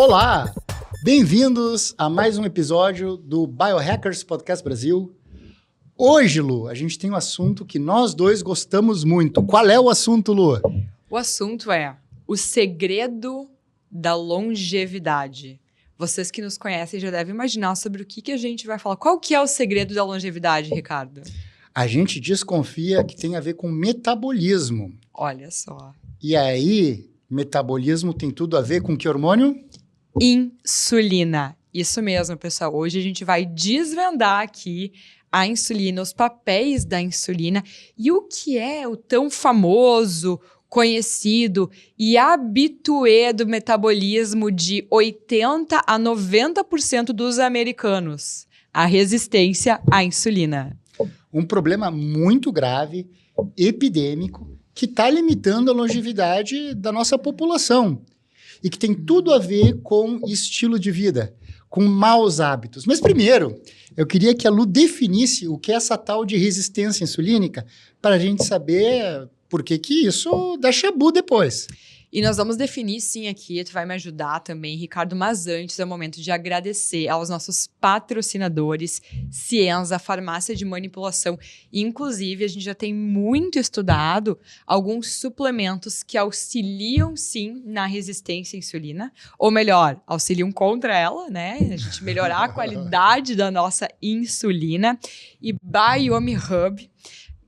Olá! Bem-vindos a mais um episódio do Biohackers Podcast Brasil. Hoje, Lu, a gente tem um assunto que nós dois gostamos muito. Qual é o assunto, Lu? O assunto é o segredo da longevidade. Vocês que nos conhecem já devem imaginar sobre o que a gente vai falar. Qual que é o segredo da longevidade, Ricardo? A gente desconfia que tem a ver com metabolismo. Olha só. E aí, metabolismo tem tudo a ver com que hormônio? Insulina. Isso mesmo, pessoal. Hoje a gente vai desvendar aqui a insulina, os papéis da insulina e o que é o tão famoso, conhecido e habituê do metabolismo de 80% a 90% dos americanos, a resistência à insulina. Um problema muito grave, epidêmico, que está limitando a longevidade da nossa população e que tem tudo a ver com estilo de vida, com maus hábitos. Mas primeiro, eu queria que a Lu definisse o que é essa tal de resistência insulínica para a gente saber por que isso dá chabu depois. E nós vamos definir, sim, aqui, tu vai me ajudar também, Ricardo, mas antes é o momento de agradecer aos nossos patrocinadores, Cienza, Farmácia de Manipulação. Inclusive, a gente já tem muito estudado alguns suplementos que auxiliam, sim, na resistência à insulina, ou melhor, auxiliam contra ela, né? A gente melhorar a qualidade da nossa insulina. E Biome Hub.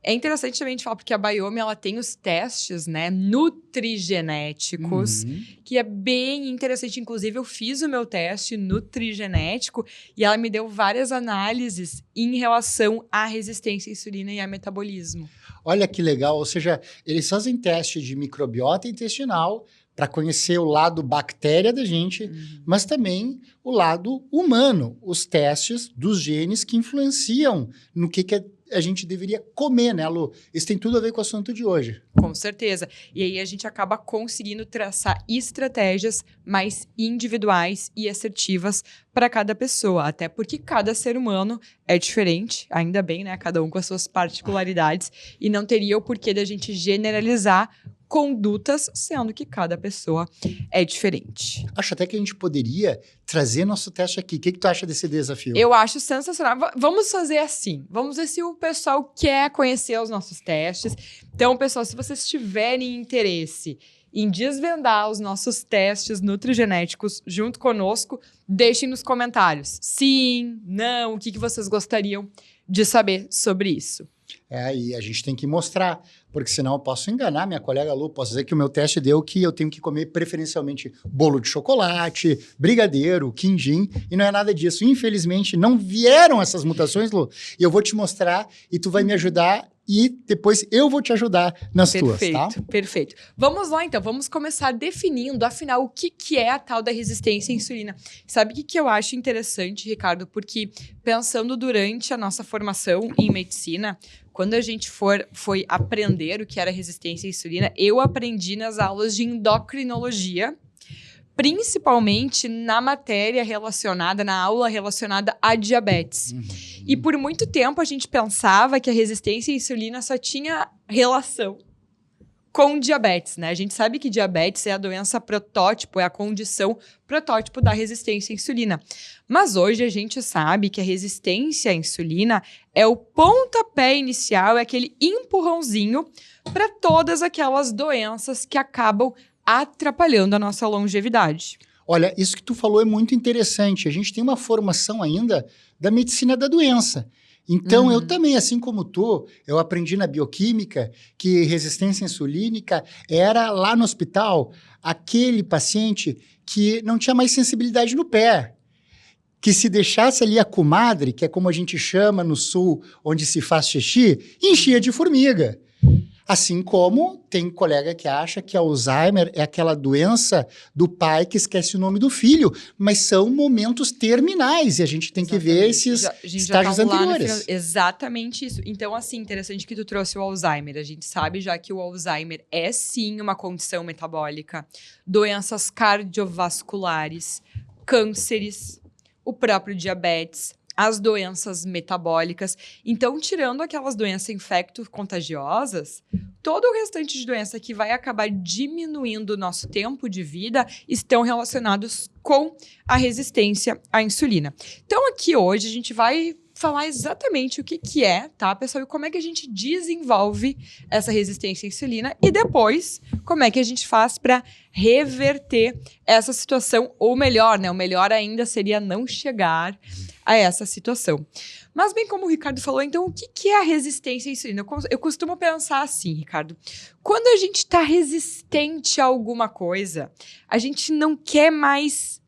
É interessante também a gente falar, porque a Biome, ela tem os testes, né, nutrigenéticos, que é bem interessante. Inclusive, eu fiz o meu teste nutrigenético e ela me deu várias análises em relação à resistência à insulina e ao metabolismo. Olha que legal, ou seja, eles fazem teste de microbiota intestinal para conhecer o lado bactéria da gente, mas também o lado humano, os testes dos genes que influenciam no que a gente deveria comer, né, Lu? Isso tem tudo a ver com o assunto de hoje. Com certeza. E aí a gente acaba conseguindo traçar estratégias mais individuais e assertivas para cada pessoa, até porque cada ser humano é diferente, ainda bem, né? Cada um com as suas particularidades, e não teria o porquê da gente generalizar condutas, sendo que cada pessoa é diferente. Acho até que a gente poderia trazer nosso teste aqui. O que tu acha desse desafio? Eu acho sensacional. Vamos fazer assim. Vamos ver se o pessoal quer conhecer os nossos testes. Então, pessoal, se vocês tiverem interesse em desvendar os nossos testes nutrigenéticos junto conosco, deixem nos comentários. Sim, não, o que vocês gostariam de saber sobre isso. E a gente tem que mostrar, porque senão eu posso enganar minha colega Lu, posso dizer que o meu teste deu que eu tenho que comer preferencialmente bolo de chocolate, brigadeiro, quindim, e não é nada disso. Infelizmente, não vieram essas mutações, Lu, e eu vou te mostrar e tu vai me ajudar e depois eu vou te ajudar nas tuas, tá? Perfeito. Vamos lá, então. Vamos começar definindo, afinal, o que é a tal da resistência à insulina. Sabe o que eu acho interessante, Ricardo? Porque pensando durante a nossa formação em medicina, quando a gente foi aprender o que era resistência à insulina, eu aprendi nas aulas de endocrinologia, principalmente na matéria relacionada, na aula relacionada a diabetes. E por muito tempo a gente pensava que a resistência à insulina só tinha relação com diabetes, né? A gente sabe que diabetes é a doença protótipo, é a condição protótipo da resistência à insulina. Mas hoje a gente sabe que a resistência à insulina é o pontapé inicial, é aquele empurrãozinho para todas aquelas doenças que acabam atrapalhando a nossa longevidade. Olha, isso que tu falou é muito interessante. A gente tem uma formação ainda da medicina da doença. Então, eu também, assim como tu, eu aprendi na bioquímica que resistência insulínica era lá no hospital aquele paciente que não tinha mais sensibilidade no pé, que se deixasse ali a comadre, que é como a gente chama no sul, onde se faz xixi, enchia de formiga. Assim como tem colega que acha que Alzheimer é aquela doença do pai que esquece o nome do filho, mas são momentos terminais e a gente tem que ver esses estágios anteriores. Exatamente isso. Então, assim, interessante que tu trouxe o Alzheimer. A gente sabe já que o Alzheimer é, sim, uma condição metabólica, doenças cardiovasculares, cânceres, o próprio diabetes, as doenças metabólicas. Então, tirando aquelas doenças infecto-contagiosas, todo o restante de doença que vai acabar diminuindo o nosso tempo de vida estão relacionados com a resistência à insulina. Então, aqui hoje a gente vai falar exatamente o que é, tá, pessoal? E como é que a gente desenvolve essa resistência à insulina e depois como é que a gente faz para reverter essa situação, ou melhor, né? O melhor ainda seria não chegar a essa situação. Mas bem como o Ricardo falou, então o que é a resistência à insulina? Eu costumo pensar assim, Ricardo, quando a gente está resistente a alguma coisa, a gente não quer mais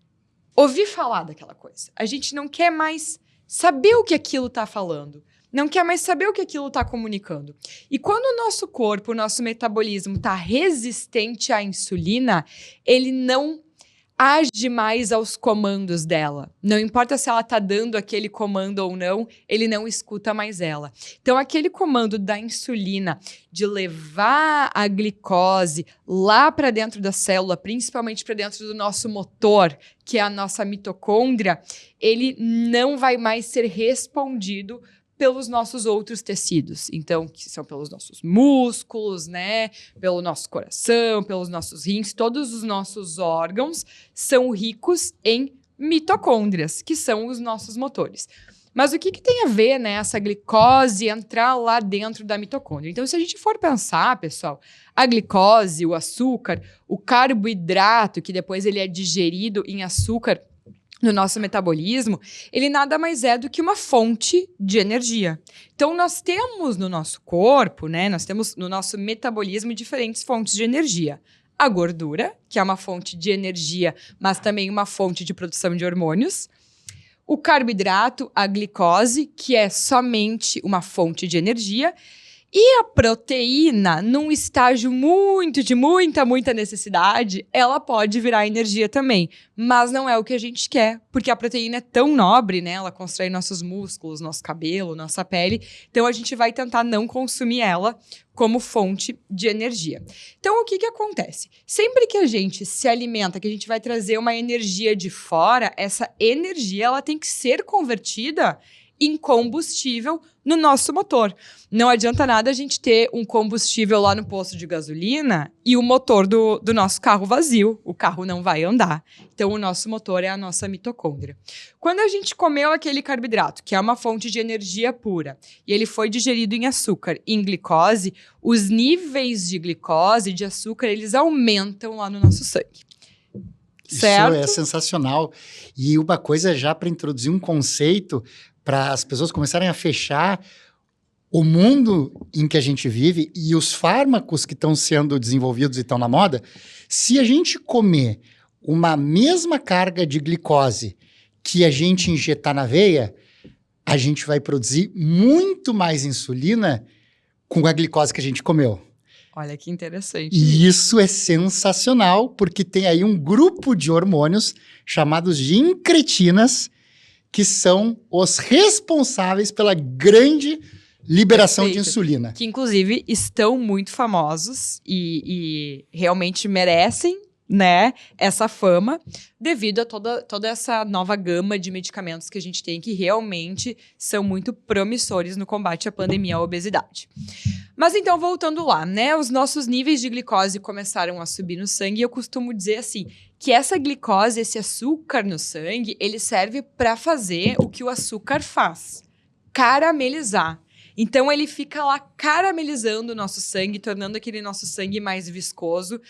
ouvir falar daquela coisa. A gente não quer mais saber o que aquilo está falando. Não quer mais saber o que aquilo está comunicando. E quando o nosso corpo, o nosso metabolismo está resistente à insulina, ele não age mais aos comandos dela. Não importa se ela está dando aquele comando ou não, ele não escuta mais ela. Então, aquele comando da insulina de levar a glicose lá para dentro da célula, principalmente para dentro do nosso motor, que é a nossa mitocôndria, ele não vai mais ser respondido pelos nossos outros tecidos. Então, que são pelos nossos músculos, né? Pelo nosso coração, pelos nossos rins, todos os nossos órgãos são ricos em mitocôndrias, que são os nossos motores. Mas o que tem a ver, né, essa glicose entrar lá dentro da mitocôndria? Então, se a gente for pensar, pessoal, a glicose, o açúcar, o carboidrato, que depois ele é digerido em açúcar no nosso metabolismo, ele nada mais é do que uma fonte de energia. Então, nós temos no nosso corpo, né, nós temos no nosso metabolismo diferentes fontes de energia. A gordura, que é uma fonte de energia, mas também uma fonte de produção de hormônios. O carboidrato, a glicose, que é somente uma fonte de energia. E a proteína, num estágio de muita necessidade, ela pode virar energia também. Mas não é o que a gente quer, porque a proteína é tão nobre, né? Ela constrói nossos músculos, nosso cabelo, nossa pele. Então, a gente vai tentar não consumir ela como fonte de energia. Então, o que acontece? Sempre que a gente se alimenta, que a gente vai trazer uma energia de fora, essa energia ela tem que ser convertida em combustível no nosso motor. Não adianta nada a gente ter um combustível lá no posto de gasolina e o motor do nosso carro vazio. O carro não vai andar. Então, o nosso motor é a nossa mitocôndria. Quando a gente comeu aquele carboidrato, que é uma fonte de energia pura, e ele foi digerido em açúcar, em glicose, os níveis de glicose, de açúcar, eles aumentam lá no nosso sangue. Certo? Isso é sensacional. E uma coisa já para introduzir um conceito para as pessoas começarem a fechar o mundo em que a gente vive e os fármacos que estão sendo desenvolvidos e estão na moda, se a gente comer uma mesma carga de glicose que a gente injetar na veia, a gente vai produzir muito mais insulina com a glicose que a gente comeu. Olha que interessante. E isso é sensacional, porque tem aí um grupo de hormônios chamados de incretinas, que são os responsáveis pela grande liberação de insulina. Que, inclusive, estão muito famosos e realmente merecem, né, essa fama, devido a toda essa nova gama de medicamentos que a gente tem, que realmente são muito promissores no combate à pandemia à obesidade. Mas então, voltando lá, né, os nossos níveis de glicose começaram a subir no sangue, e eu costumo dizer assim, que essa glicose, esse açúcar no sangue, ele serve para fazer o que o açúcar faz, caramelizar. Então, ele fica lá caramelizando o nosso sangue, tornando aquele nosso sangue mais viscoso.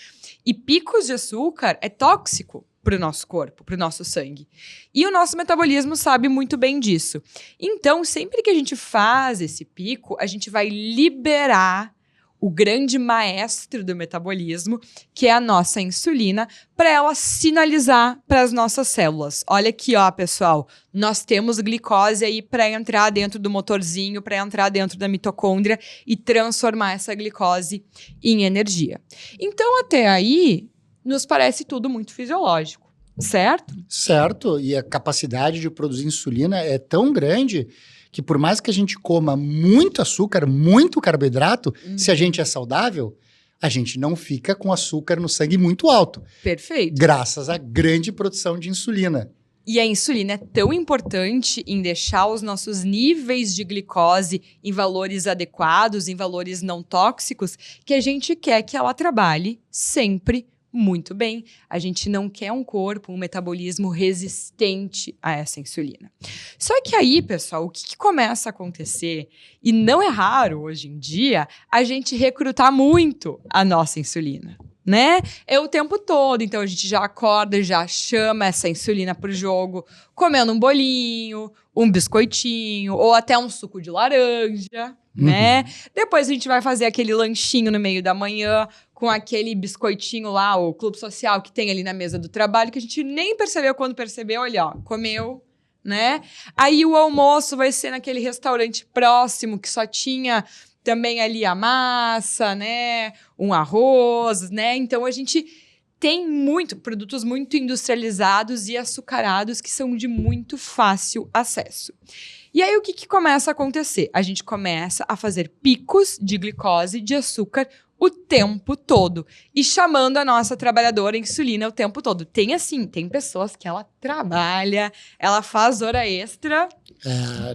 E picos de açúcar é tóxico para o nosso corpo, para o nosso sangue. E o nosso metabolismo sabe muito bem disso. Então, sempre que a gente faz esse pico, a gente vai liberar o grande maestro do metabolismo, que é a nossa insulina, para ela sinalizar para as nossas células. Olha aqui, ó, pessoal, nós temos glicose aí para entrar dentro do motorzinho, para entrar dentro da mitocôndria e transformar essa glicose em energia. Então, até aí, nos parece tudo muito fisiológico, certo? Certo, e a capacidade de produzir insulina é tão grande que por mais que a gente coma muito açúcar, muito carboidrato, se a gente é saudável, a gente não fica com açúcar no sangue muito alto. Perfeito. Graças à grande produção de insulina. E a insulina é tão importante em deixar os nossos níveis de glicose em valores adequados, em valores não tóxicos, que a gente quer que ela trabalhe sempre muito bem. A gente não quer um corpo, um metabolismo resistente a essa insulina. Só que aí, pessoal, o que começa a acontecer, e não é raro hoje em dia, a gente recrutar muito a nossa insulina. Né? É o tempo todo, então a gente já acorda, já chama essa insulina pro jogo, comendo um bolinho, um biscoitinho, ou até um suco de laranja, né? Depois a gente vai fazer aquele lanchinho no meio da manhã, com aquele biscoitinho lá, o clube social que tem ali na mesa do trabalho, que a gente nem percebeu, quando percebeu, olha, ó, comeu, né? Aí o almoço vai ser naquele restaurante próximo, que só tinha também ali a massa, né? Um arroz, né? Então, a gente tem produtos muito industrializados e açucarados que são de muito fácil acesso. E aí, o que começa a acontecer? A gente começa a fazer picos de glicose, de açúcar, o tempo todo. E chamando a nossa trabalhadora insulina o tempo todo. Tem pessoas que ela trabalha, ela faz hora extra.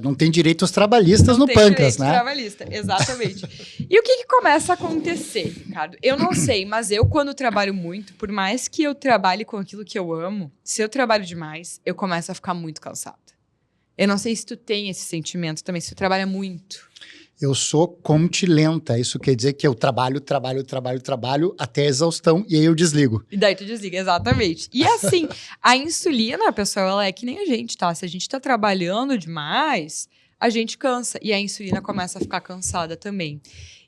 Não tem direitos trabalhistas no pâncreas, né? Trabalhista, exatamente. E o que começa a acontecer, Ricardo? Eu não sei, mas eu, quando trabalho muito, por mais que eu trabalhe com aquilo que eu amo, se eu trabalho demais, eu começo a ficar muito cansada. Eu não sei se tu tem esse sentimento também, se tu trabalha muito. Eu sou coach lenta, isso quer dizer que eu trabalho até a exaustão e aí eu desligo. E daí tu desliga, exatamente. E assim, a insulina, pessoal, ela é que nem a gente, tá? Se a gente tá trabalhando demais, a gente cansa. E a insulina começa a ficar cansada também.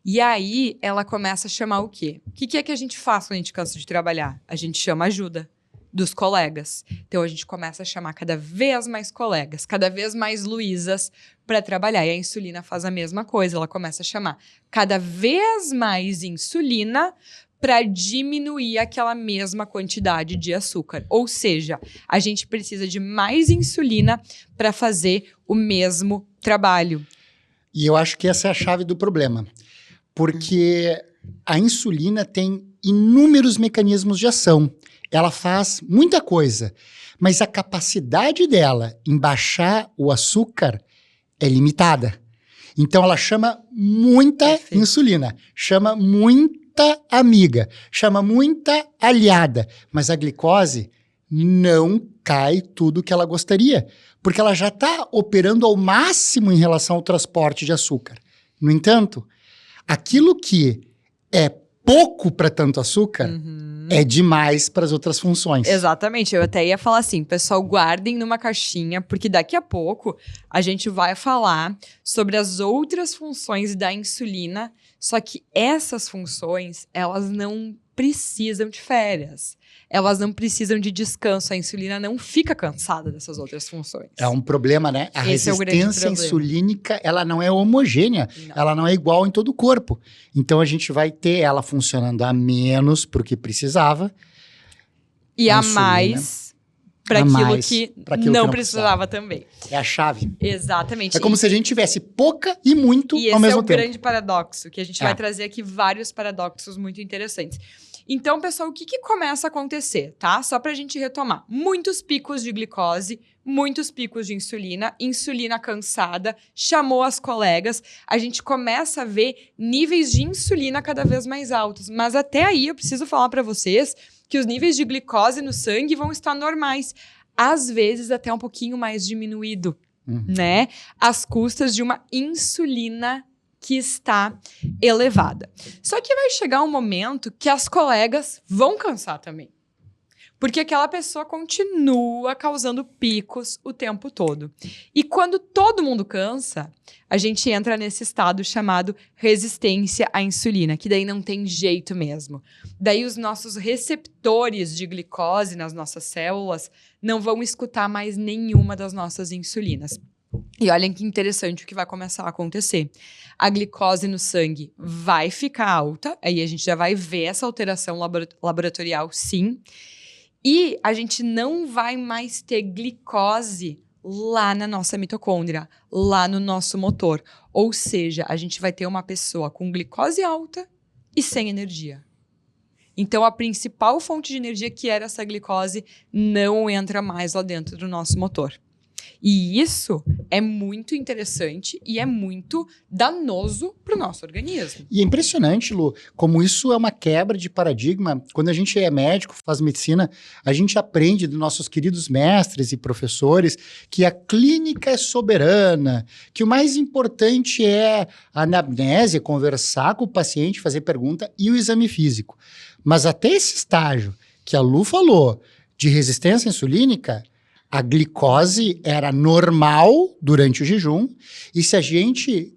E aí, ela começa a chamar o quê? O que é que a gente faz quando a gente cansa de trabalhar? A gente chama ajuda dos colegas. Então, a gente começa a chamar cada vez mais colegas, cada vez mais Luísas para trabalhar. E a insulina faz a mesma coisa, ela começa a chamar cada vez mais insulina para diminuir aquela mesma quantidade de açúcar. Ou seja, a gente precisa de mais insulina para fazer o mesmo trabalho. E eu acho que essa é a chave do problema, porque a insulina tem inúmeros mecanismos de ação. Ela faz muita coisa, mas a capacidade dela em baixar o açúcar é limitada. Então, ela chama muita insulina, chama muita amiga, chama muita aliada, mas a glicose não cai tudo que ela gostaria, porque ela já está operando ao máximo em relação ao transporte de açúcar. No entanto, aquilo que é pouco para tanto açúcar é demais para as outras funções. Exatamente, eu até ia falar assim, pessoal, guardem numa caixinha, porque daqui a pouco a gente vai falar sobre as outras funções da insulina, só que essas funções, elas não precisam de férias. Elas não precisam de descanso. A insulina não fica cansada dessas outras funções. É um problema, né? A resistência insulínica, ela não é homogênea. Não. Ela não é igual em todo o corpo. Então, a gente vai ter ela funcionando a menos para o que precisava. E a mais para aquilo que não precisava também. É a chave. Exatamente. É como se a gente tivesse pouca e muito ao mesmo tempo. E esse é o grande paradoxo, que a gente vai trazer aqui vários paradoxos muito interessantes. Então, pessoal, o que começa a acontecer, tá? Só pra gente retomar. Muitos picos de glicose, muitos picos de insulina, insulina cansada, chamou as colegas, a gente começa a ver níveis de insulina cada vez mais altos. Mas até aí eu preciso falar pra vocês que os níveis de glicose no sangue vão estar normais. Às vezes até um pouquinho mais diminuído, né? Às custas de uma insulina que está elevada. Só que vai chegar um momento que as colegas vão cansar também. Porque aquela pessoa continua causando picos o tempo todo. E quando todo mundo cansa, a gente entra nesse estado chamado resistência à insulina, que daí não tem jeito mesmo. Daí os nossos receptores de glicose nas nossas células não vão escutar mais nenhuma das nossas insulinas. E olhem que interessante o que vai começar a acontecer. A glicose no sangue vai ficar alta, aí a gente já vai ver essa alteração laboratorial, sim. E a gente não vai mais ter glicose lá na nossa mitocôndria, lá no nosso motor. Ou seja, a gente vai ter uma pessoa com glicose alta e sem energia. Então, a principal fonte de energia, que era essa glicose, não entra mais lá dentro do nosso motor. E isso é muito interessante e é muito danoso para o nosso organismo. E é impressionante, Lu, como isso é uma quebra de paradigma. Quando a gente é médico, faz medicina, a gente aprende dos nossos queridos mestres e professores que a clínica é soberana, que o mais importante é a anamnese, conversar com o paciente, fazer pergunta e o exame físico. Mas até esse estágio que a Lu falou de resistência insulínica, a glicose era normal durante o jejum, e se a gente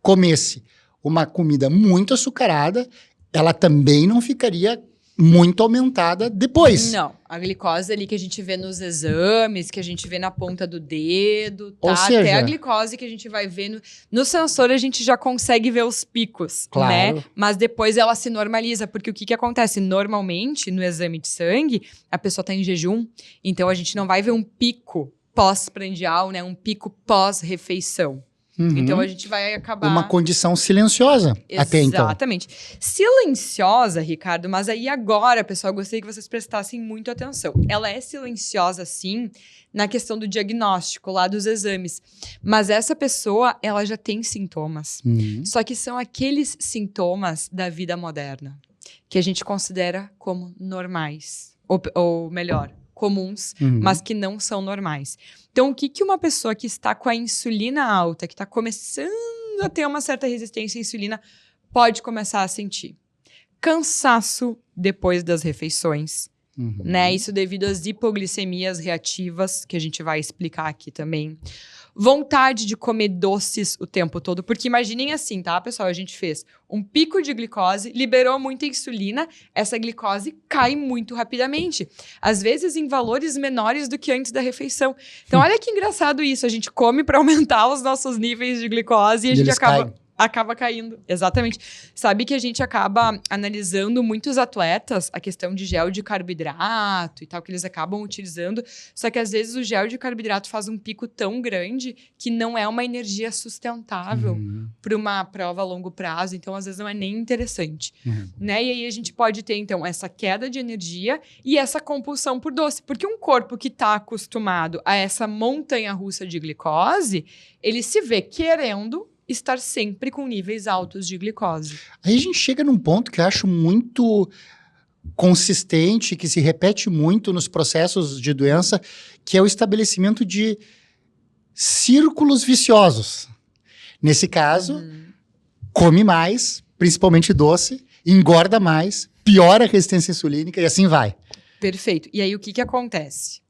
comesse uma comida muito açucarada, ela também não ficaria muito aumentada depois. Não, a glicose ali que a gente vê nos exames, que a gente vê na ponta do dedo, tá? Ou seja, até a glicose que a gente vai ver no sensor, a gente já consegue ver os picos, claro, né? Mas depois ela se normaliza, porque o que acontece? Normalmente, no exame de sangue, a pessoa tá em jejum, então a gente não vai ver um pico pós-prandial, né? Um pico pós-refeição. Uhum. Então a gente vai acabar... Uma condição silenciosa até então. Exatamente. Silenciosa, Ricardo, mas aí agora, pessoal, eu gostaria que vocês prestassem muito atenção. Ela é silenciosa, sim, na questão do diagnóstico, lá dos exames. Mas essa pessoa, ela já tem sintomas. Uhum. Só que são aqueles sintomas da vida moderna, que a gente considera como normais. Ou melhor, comuns, mas que não são normais. Então, o que uma pessoa que está com a insulina alta, que está começando a ter uma certa resistência à insulina, pode começar a sentir? Cansaço depois das refeições, né? Isso devido às hipoglicemias reativas, que a gente vai explicar aqui também. Vontade de comer doces o tempo todo, porque imaginem assim, tá, pessoal? A gente fez um pico de glicose, liberou muita insulina, essa glicose cai muito rapidamente. Às vezes em valores menores do que antes da refeição. Então, olha que engraçado isso. A gente come para aumentar os nossos níveis de glicose e a gente acaba caindo. Exatamente. Sabe que a gente acaba analisando muitos atletas, a questão de gel de carboidrato e tal, que eles acabam utilizando, só que às vezes o gel de carboidrato faz um pico tão grande que não é uma energia sustentável para uma prova a longo prazo, então às vezes não é nem interessante. Né? E aí a gente pode ter, então, essa queda de energia e essa compulsão por doce, porque um corpo que está acostumado a essa montanha-russa de glicose, ele se vê querendo estar sempre com níveis altos de glicose. Aí a gente chega num ponto que eu acho muito consistente, que se repete muito nos processos de doença, que é o estabelecimento de círculos viciosos. Nesse caso, come mais, principalmente doce, engorda mais, piora a resistência insulínica e assim vai. Perfeito. E aí o que acontece?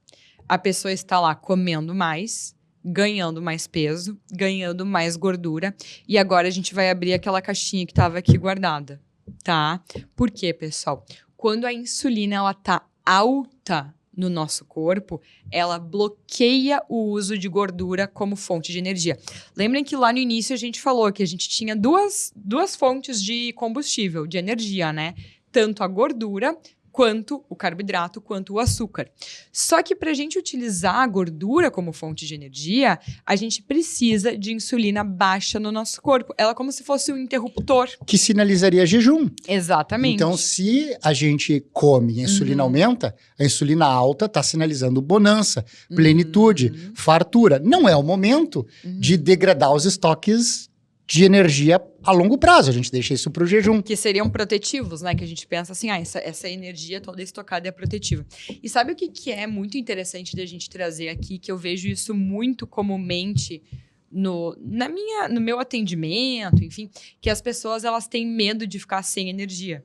A pessoa está lá comendo mais, ganhando mais peso, ganhando mais gordura. E agora a gente vai abrir aquela caixinha que estava aqui guardada, tá? Por quê, pessoal? Quando a insulina ela tá alta no nosso corpo, ela bloqueia o uso de gordura como fonte de energia. Lembrem que lá no início a gente falou que a gente tinha duas fontes de combustível, de energia, né? Tanto a gordura quanto o carboidrato, quanto o açúcar. Só que para a gente utilizar a gordura como fonte de energia, a gente precisa de insulina baixa no nosso corpo. Ela é como se fosse um interruptor. Que sinalizaria jejum. Exatamente. Então, se a gente come e a insulina aumenta, a insulina alta está sinalizando bonança, plenitude, fartura. Não é o momento de degradar os estoques de energia a longo prazo, a gente deixa isso para o jejum. Que seriam protetivos, né? Que a gente pensa assim, essa energia toda estocada é protetiva. E sabe o que é muito interessante da gente trazer aqui, que eu vejo isso muito comumente no meu atendimento, enfim, que as pessoas, elas têm medo de ficar sem energia,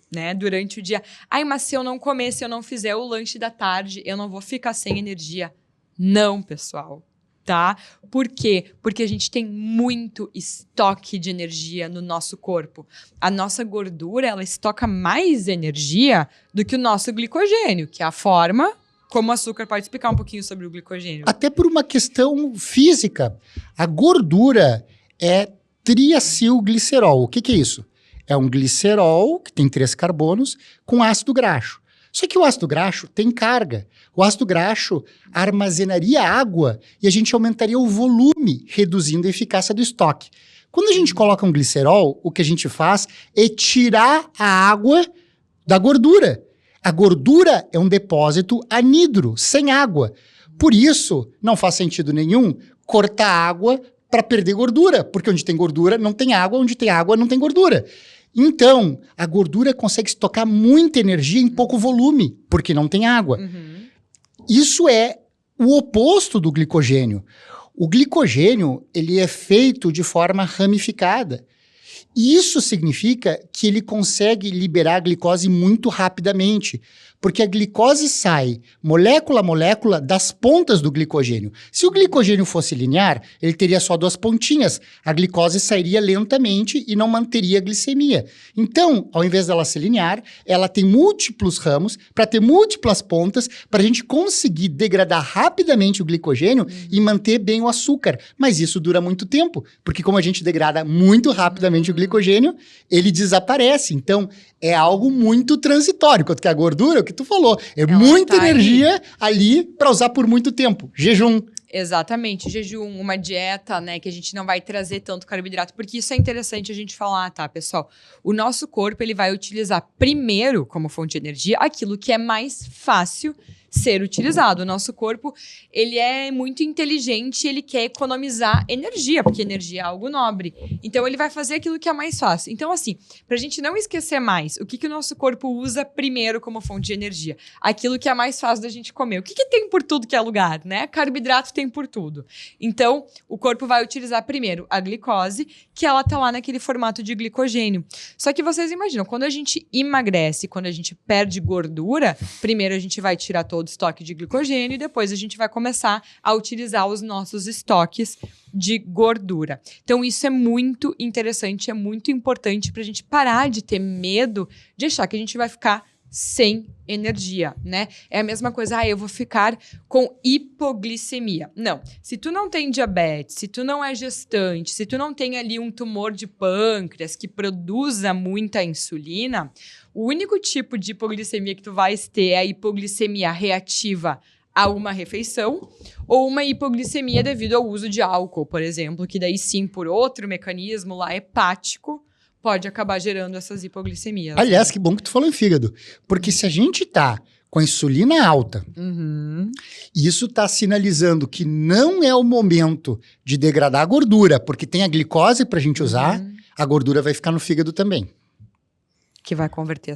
né? Durante o dia. Ai, mas se eu não comer, se eu não fizer o lanche da tarde, eu não vou ficar sem energia. Não, pessoal. Tá? Por quê? Porque a gente tem muito estoque de energia no nosso corpo. A nossa gordura, ela estoca mais energia do que o nosso glicogênio, que é a forma como o açúcar. Pode explicar um pouquinho sobre o glicogênio? Até por uma questão física. A gordura é triacilglicerol. O que é isso? É um glicerol, que tem 3 carbonos, com ácido graxo. Só que o ácido graxo tem carga. O ácido graxo armazenaria água e a gente aumentaria o volume, reduzindo a eficácia do estoque. Quando a gente coloca um glicerol, o que a gente faz é tirar a água da gordura. A gordura é um depósito anidro, sem água. Por isso, não faz sentido nenhum cortar água para perder gordura, porque onde tem gordura não tem água, onde tem água não tem gordura. Então, a gordura consegue estocar muita energia em pouco volume, porque não tem água. Isso é o oposto do glicogênio. O glicogênio, ele é feito de forma ramificada. E isso significa que ele consegue liberar a glicose muito rapidamente, porque a glicose sai molécula a molécula das pontas do glicogênio. Se o glicogênio fosse linear, ele teria só 2 pontinhas. A glicose sairia lentamente e não manteria a glicemia. Então, ao invés dela ser linear, ela tem múltiplos ramos para ter múltiplas pontas para a gente conseguir degradar rapidamente o glicogênio e manter bem o açúcar. Mas isso dura muito tempo, porque como a gente degrada muito rapidamente o glicogênio, ele desaparece. Então, é algo muito transitório, enquanto que a gordura, o que tu falou, Ela muita tá energia ali para usar por muito tempo. Jejum. Exatamente, jejum, uma dieta, né, que a gente não vai trazer tanto carboidrato, porque isso é interessante a gente falar, tá, pessoal? O nosso corpo, ele vai utilizar primeiro, como fonte de energia, aquilo que é mais fácil ser utilizado. O nosso corpo, ele é muito inteligente, ele quer economizar energia, porque energia é algo nobre. Então, ele vai fazer aquilo que é mais fácil. Então, assim, pra gente não esquecer mais, o que o nosso corpo usa primeiro como fonte de energia? Aquilo que é mais fácil da gente comer. O que tem por tudo que é lugar, né? Carboidrato tem por tudo. Então, o corpo vai utilizar primeiro a glicose, que ela tá lá naquele formato de glicogênio. Só que vocês imaginam, quando a gente emagrece, quando a gente perde gordura, primeiro a gente vai tirar todo o estoque de glicogênio e depois a gente vai começar a utilizar os nossos estoques de gordura. Então, isso é muito interessante, é muito importante para a gente parar de ter medo de achar que a gente vai ficar sem energia, né? É a mesma coisa, eu vou ficar com hipoglicemia. Não, se tu não tem diabetes, se tu não é gestante, se tu não tem ali um tumor de pâncreas que produza muita insulina, o único tipo de hipoglicemia que tu vais ter é a hipoglicemia reativa a uma refeição ou uma hipoglicemia devido ao uso de álcool, por exemplo, que daí sim, por outro mecanismo lá hepático, pode acabar gerando essas hipoglicemias. Aliás, que bom que tu falou em fígado, porque se a gente tá com a insulina alta, isso tá sinalizando que não é o momento de degradar a gordura, porque tem a glicose pra gente usar, a gordura vai ficar no fígado também. Que vai converter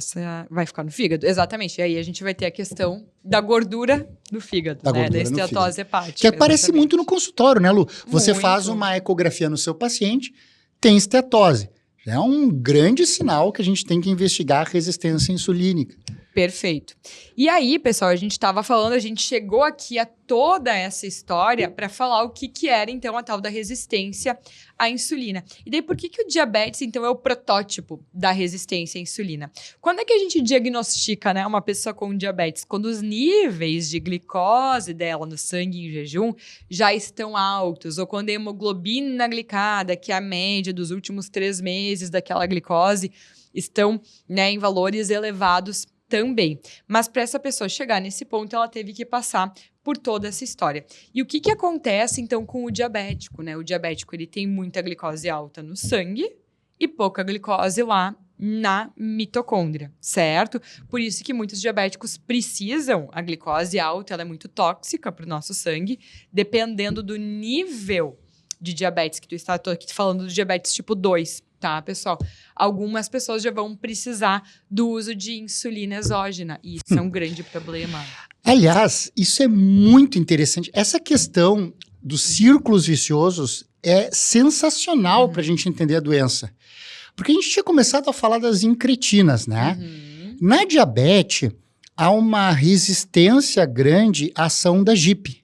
vai ficar no fígado. Exatamente. E aí a gente vai ter a questão da gordura do fígado, Da né? gordura Da no esteatose hepática. Que aparece exatamente. muito no consultório, né, Lu? Você Muito. faz uma ecografia no seu paciente, tem esteatose. É um grande sinal que a gente tem que investigar a resistência insulínica. Perfeito. E aí, pessoal, a gente estava falando, a gente chegou aqui a toda essa história para falar o que era, então, a tal da resistência à insulina. E daí, por que o diabetes, então, é o protótipo da resistência à insulina? Quando é que a gente diagnostica, né, uma pessoa com diabetes? Quando os níveis de glicose dela no sangue em jejum já estão altos, ou quando a hemoglobina glicada, que é a média dos últimos 3 meses daquela glicose, estão, né, em valores elevados também. Mas para essa pessoa chegar nesse ponto, ela teve que passar por toda essa história. E o que acontece, então, com o diabético, né? O diabético, ele tem muita glicose alta no sangue e pouca glicose lá na mitocôndria, certo? Por isso que muitos diabéticos precisam, a glicose alta, ela é muito tóxica para o nosso sangue, dependendo do nível de diabetes que tu está. Tô aqui falando do diabetes tipo 2, tá, pessoal? Algumas pessoas já vão precisar do uso de insulina exógena, e isso é um grande problema. Aliás, isso é muito interessante. Essa questão dos círculos viciosos é sensacional para a gente entender a doença. Porque a gente tinha começado a falar das incretinas, né? Na diabetes, há uma resistência grande à ação da GIP,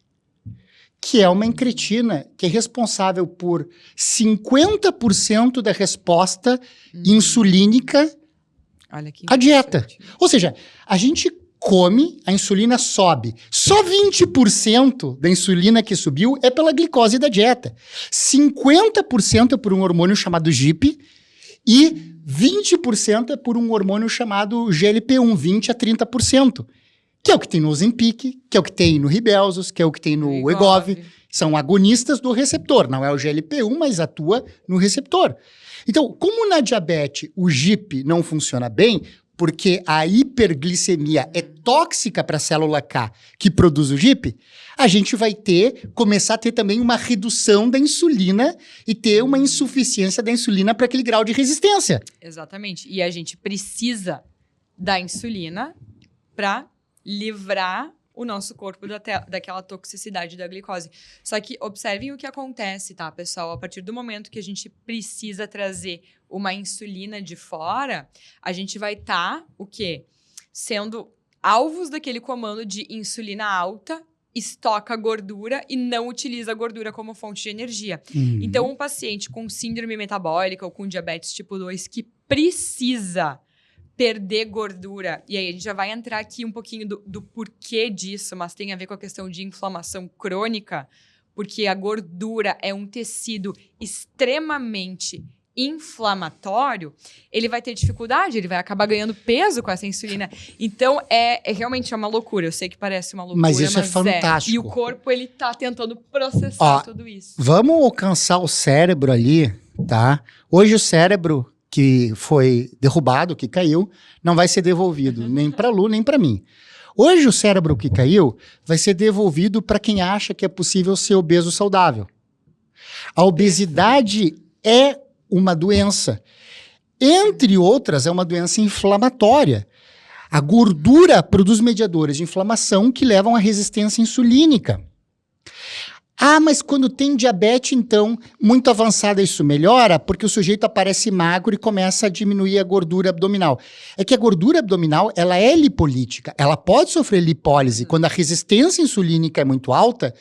que é uma incretina que é responsável por 50% da resposta insulínica Olha que à dieta. interessante. Ou seja, a gente come, a insulina sobe. Só 20% da insulina que subiu é pela glicose da dieta. 50% é por um hormônio chamado GIP e 20% é por um hormônio chamado GLP-1, 20% a 30%. Que é o que tem no Ozempic, que é o que tem no Ribelsus, que é o que tem no Wegovy. São agonistas do receptor. Não é o GLP-1, mas atua no receptor. Então, como na diabetes o GIP não funciona bem, porque a hiperglicemia é tóxica para a célula K que produz o GIP, a gente vai começar a ter também uma redução da insulina e ter uma insuficiência da insulina para aquele grau de resistência. Exatamente. E a gente precisa da insulina para livrar o nosso corpo daquela toxicidade da glicose. Só que observem o que acontece, tá, pessoal? A partir do momento que a gente precisa trazer uma insulina de fora, a gente vai estar, o quê? Sendo alvos daquele comando de insulina alta, estoca gordura e não utiliza a gordura como fonte de energia. Então, um paciente com síndrome metabólica ou com diabetes tipo 2 que precisa perder gordura, e aí a gente já vai entrar aqui um pouquinho do porquê disso, mas tem a ver com a questão de inflamação crônica, porque a gordura é um tecido extremamente inflamatório, ele vai ter dificuldade, ele vai acabar ganhando peso com essa insulina. Então, realmente uma loucura. Eu sei que parece uma loucura, mas isso é fantástico. E o corpo, ele tá tentando processar tudo isso. Vamos alcançar o cérebro ali, tá? Hoje o cérebro que foi derrubado, que caiu, não vai ser devolvido, nem para a Lu, nem para mim. Hoje o cérebro que caiu vai ser devolvido para quem acha que é possível ser obeso saudável. A obesidade é uma doença. Entre outras, é uma doença inflamatória. A gordura produz mediadores de inflamação que levam à resistência insulínica. Ah, mas quando tem diabetes, então, muito avançada, isso melhora? Porque o sujeito aparece magro e começa a diminuir a gordura abdominal. É que a gordura abdominal, ela é lipolítica. Ela pode sofrer lipólise. Quando a resistência insulínica é muito alta,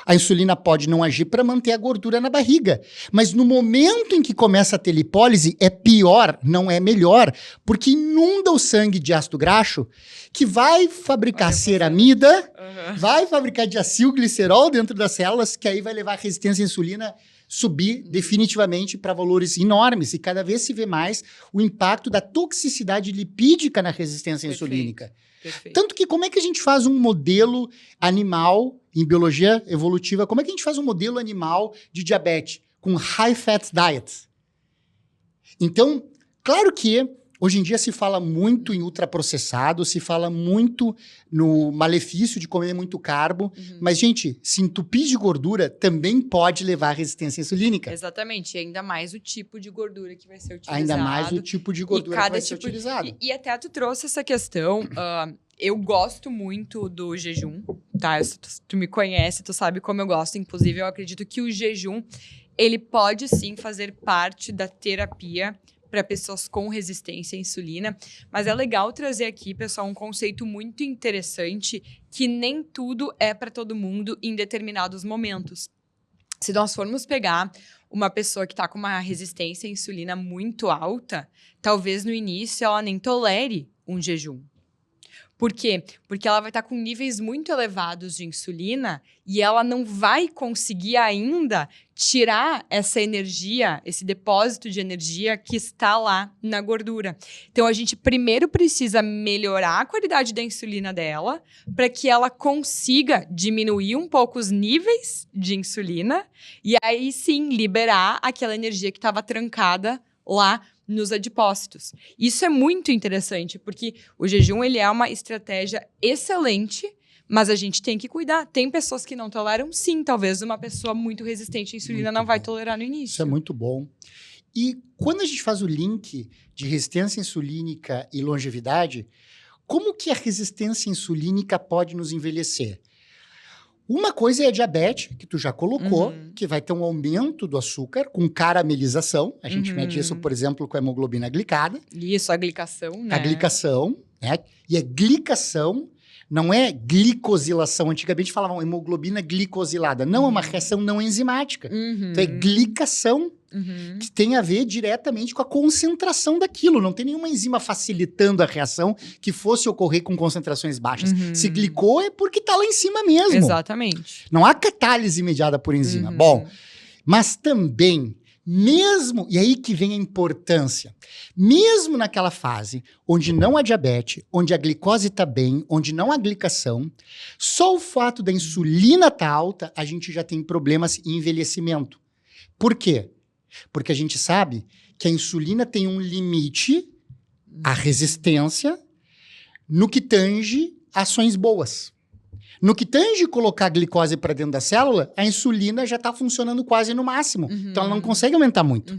a insulina pode não agir para manter a gordura na barriga. Mas no momento em que começa a ter lipólise, é pior, não é melhor, porque inunda o sangue de ácido graxo, que vai fabricar ceramida, vai fabricar diacilglicerol dentro das células, que aí vai levar a resistência à insulina subir definitivamente para valores enormes. E cada vez se vê mais o impacto da toxicidade lipídica na resistência insulínica. Perfeito. Tanto que como é que a gente faz um modelo animal, em biologia evolutiva, como é que a gente faz um modelo animal de diabetes? Com high-fat diet. Então, claro que hoje em dia se fala muito em ultraprocessado, se fala muito no malefício de comer muito carbo, mas, gente, se entupir de gordura também pode levar à resistência insulínica. Exatamente, e ainda mais o tipo de gordura que vai ser utilizado. Ainda mais o tipo de gordura que vai ser utilizado. E até tu trouxe essa questão, eu gosto muito do jejum, tá? Tu me conhece, tu sabe como eu gosto, inclusive eu acredito que o jejum, ele pode sim fazer parte da terapia para pessoas com resistência à insulina, mas é legal trazer aqui, pessoal, um conceito muito interessante, que nem tudo é para todo mundo em determinados momentos. Se nós formos pegar uma pessoa que está com uma resistência à insulina muito alta, talvez no início ela nem tolere um jejum. Por quê? Porque ela vai estar com níveis muito elevados de insulina e ela não vai conseguir ainda tirar essa energia, esse depósito de energia que está lá na gordura. Então, a gente primeiro precisa melhorar a qualidade da insulina dela para que ela consiga diminuir um pouco os níveis de insulina e aí sim liberar aquela energia que estava trancada lá nos adipócitos. Isso é muito interessante, porque o jejum ele é uma estratégia excelente, mas a gente tem que cuidar. Tem pessoas que não toleram, sim. Talvez uma pessoa muito resistente à insulina não vai tolerar no início. Isso é muito bom. E quando a gente faz o link de resistência insulínica e longevidade, como que a resistência insulínica pode nos envelhecer? Uma coisa é a diabetes, que tu já colocou, que vai ter um aumento do açúcar com caramelização. A gente mede isso, por exemplo, com a hemoglobina glicada. Isso, a glicação, né? A glicação, né? E a glicação não é glicosilação. Antigamente falavam hemoglobina glicosilada. Não, é uma reação não enzimática. Então é glicação, que tem a ver diretamente com a concentração daquilo. Não tem nenhuma enzima facilitando a reação que fosse ocorrer com concentrações baixas. Se glicou é porque está lá em cima mesmo. Exatamente. Não há catálise mediada por enzima. Bom, mas também, mesmo, e aí que vem a importância, mesmo naquela fase onde não há diabetes, onde a glicose está bem, onde não há glicação, só o fato da insulina estar alta, a gente já tem problemas em envelhecimento. Por quê? Porque a gente sabe que a insulina tem um limite a resistência no que tange ações boas. No que tange colocar a glicose para dentro da célula, a insulina já está funcionando quase no máximo. Então, ela não consegue aumentar muito.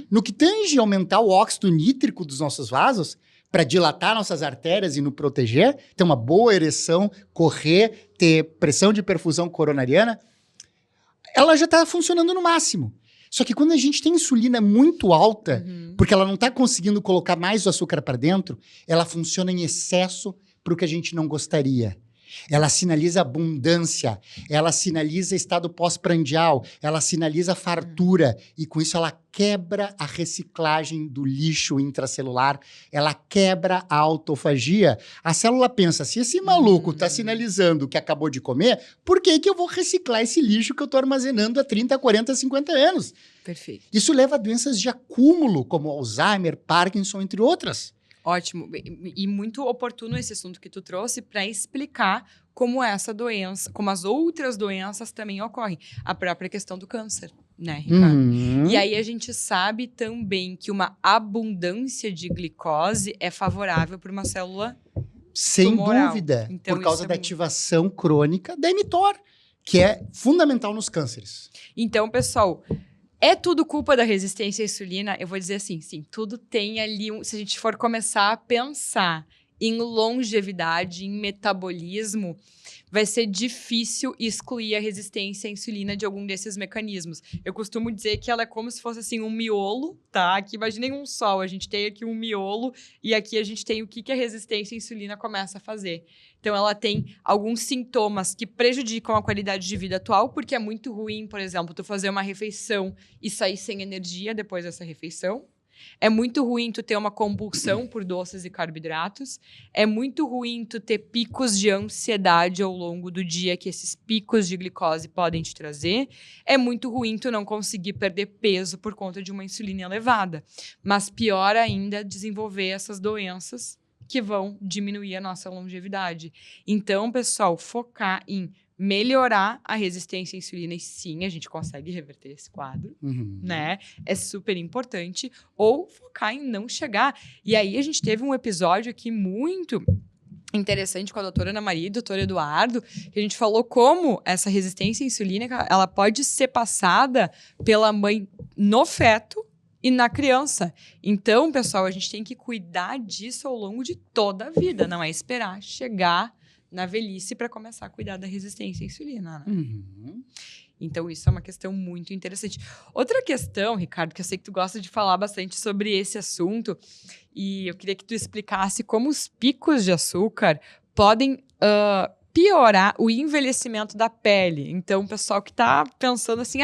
No que tange aumentar o óxido nítrico dos nossos vasos, para dilatar nossas artérias e nos proteger, ter uma boa ereção, correr, ter pressão de perfusão coronariana, ela já está funcionando no máximo. Só que quando a gente tem insulina muito alta, porque ela não está conseguindo colocar mais o açúcar para dentro, ela funciona em excesso para o que a gente não gostaria. Ela sinaliza abundância, ela sinaliza estado pós-prandial, ela sinaliza fartura, e com isso ela quebra a reciclagem do lixo intracelular, ela quebra a autofagia. A célula pensa, se esse maluco está sinalizando que acabou de comer, por que que eu vou reciclar esse lixo que eu estou armazenando há 30, 40, 50 anos? Perfeito. Isso leva a doenças de acúmulo, como Alzheimer, Parkinson, entre outras. Ótimo. E muito oportuno esse assunto que tu trouxe para explicar como essa doença, como as outras doenças também ocorrem. A própria questão do câncer, né, Ricardo? E aí a gente sabe também que uma abundância de glicose é favorável para uma célula sem tumoral. dúvida, Então, por causa isso da ativação crônica da mTOR, que é fundamental nos cânceres. Então, pessoal, é tudo culpa da resistência à insulina? Eu vou dizer assim, sim, tudo tem ali, se a gente for começar a pensar em longevidade, em metabolismo, vai ser difícil excluir a resistência à insulina de algum desses mecanismos. Eu costumo dizer que ela é como se fosse assim um miolo, tá? Aqui, imaginem um sol, a gente tem aqui um miolo e aqui a gente tem o que a resistência à insulina começa a fazer. Então, ela tem alguns sintomas que prejudicam a qualidade de vida atual, porque é muito ruim, por exemplo, tu fazer uma refeição e sair sem energia depois dessa refeição. É muito ruim tu ter uma compulsão por doces e carboidratos. É muito ruim tu ter picos de ansiedade ao longo do dia, que esses picos de glicose podem te trazer. É muito ruim tu não conseguir perder peso por conta de uma insulina elevada. Mas pior ainda, desenvolver essas doenças que vão diminuir a nossa longevidade. Então, pessoal, focar em melhorar a resistência à insulina, e sim, a gente consegue reverter esse quadro, né? É super importante. Ou focar em não chegar. E aí, a gente teve um episódio aqui muito interessante com a doutora Ana Maria e o doutor Eduardo, que a gente falou como essa resistência insulínica, ela pode ser passada pela mãe no feto e na criança. Então, pessoal, a gente tem que cuidar disso ao longo de toda a vida, não é esperar chegar na velhice para começar a cuidar da resistência à insulina, né? Então, isso é uma questão muito interessante. Outra questão, Ricardo, que eu sei que tu gosta de falar bastante sobre esse assunto, e eu queria que tu explicasse como os picos de açúcar podem piorar o envelhecimento da pele. Então, o pessoal que está pensando assim,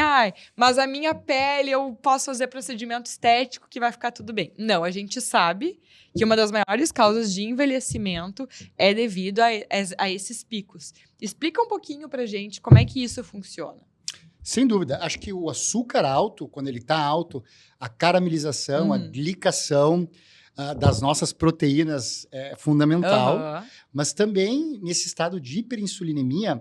mas a minha pele, eu posso fazer procedimento estético que vai ficar tudo bem. Não, a gente sabe que uma das maiores causas de envelhecimento é devido a esses picos. Explica um pouquinho pra gente como é que isso funciona. Sem dúvida. Acho que o açúcar alto, quando ele está alto, a caramelização, a glicação das nossas proteínas é fundamental. Mas também, nesse estado de hiperinsulinemia,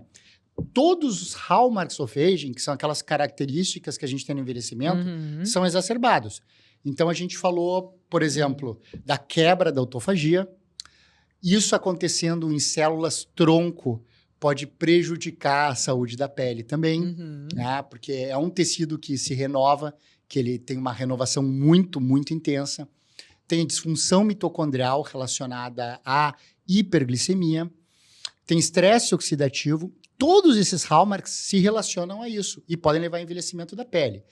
todos os hallmarks of aging, que são aquelas características que a gente tem no envelhecimento, são exacerbados. Então, a gente falou, por exemplo, da quebra da autofagia. Isso acontecendo em células tronco pode prejudicar a saúde da pele também, né? Porque é um tecido que se renova, que ele tem uma renovação muito, muito intensa. Tem disfunção mitocondrial relacionada à hiperglicemia. Tem estresse oxidativo. Todos esses hallmarks se relacionam a isso e podem levar ao envelhecimento da pele.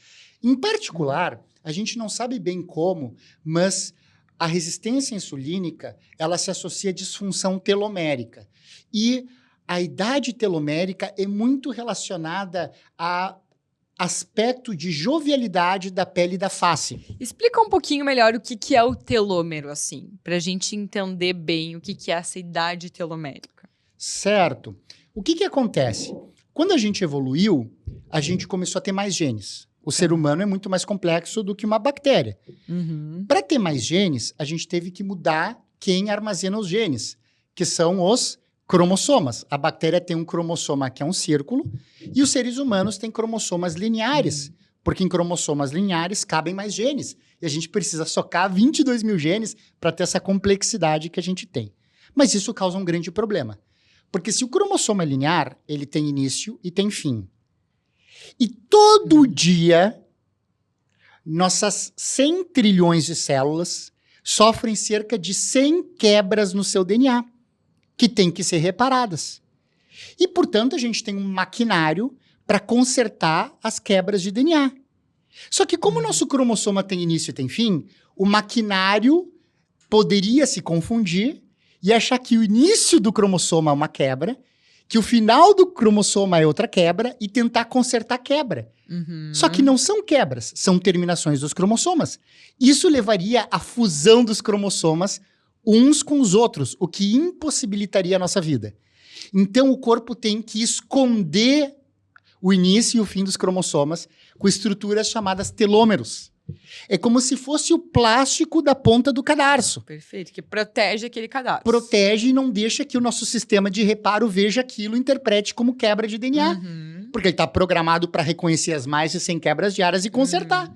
Em particular, a gente não sabe bem como, mas a resistência insulínica, ela se associa à disfunção telomérica. E a idade telomérica é muito relacionada a aspecto de jovialidade da pele e da face. Explica um pouquinho melhor o que é o telômero, assim, para a gente entender bem o que é essa idade telomérica. Certo. O que acontece? Quando a gente evoluiu, a gente começou a ter mais genes. O ser humano é muito mais complexo do que uma bactéria. Para ter mais genes, a gente teve que mudar quem armazena os genes, que são os cromossomas. A bactéria tem um cromossoma que é um círculo e os seres humanos têm cromossomas lineares, porque em cromossomas lineares cabem mais genes. E a gente precisa socar 22 mil genes para ter essa complexidade que a gente tem. Mas isso causa um grande problema. Porque se o cromossomo é linear, ele tem início e tem fim. E todo dia, nossas 100 trilhões de células sofrem cerca de 100 quebras no seu DNA, que tem que ser reparadas. E, portanto, a gente tem um maquinário para consertar as quebras de DNA. Só que como o nosso cromossoma tem início e tem fim, o maquinário poderia se confundir e achar que o início do cromossoma é uma quebra, que o final do cromossoma é outra quebra e tentar consertar a quebra. Só que não são quebras, são terminações dos cromossomas. Isso levaria à fusão dos cromossomas uns com os outros, o que impossibilitaria a nossa vida. Então, o corpo tem que esconder o início e o fim dos cromossomas com estruturas chamadas telômeros. É como se fosse o plástico da ponta do cadarço. Perfeito, que protege aquele cadastro. Protege e não deixa que o nosso sistema de reparo veja aquilo e interprete como quebra de DNA. Porque ele está programado para reconhecer as mais de 100 quebras diárias e consertar.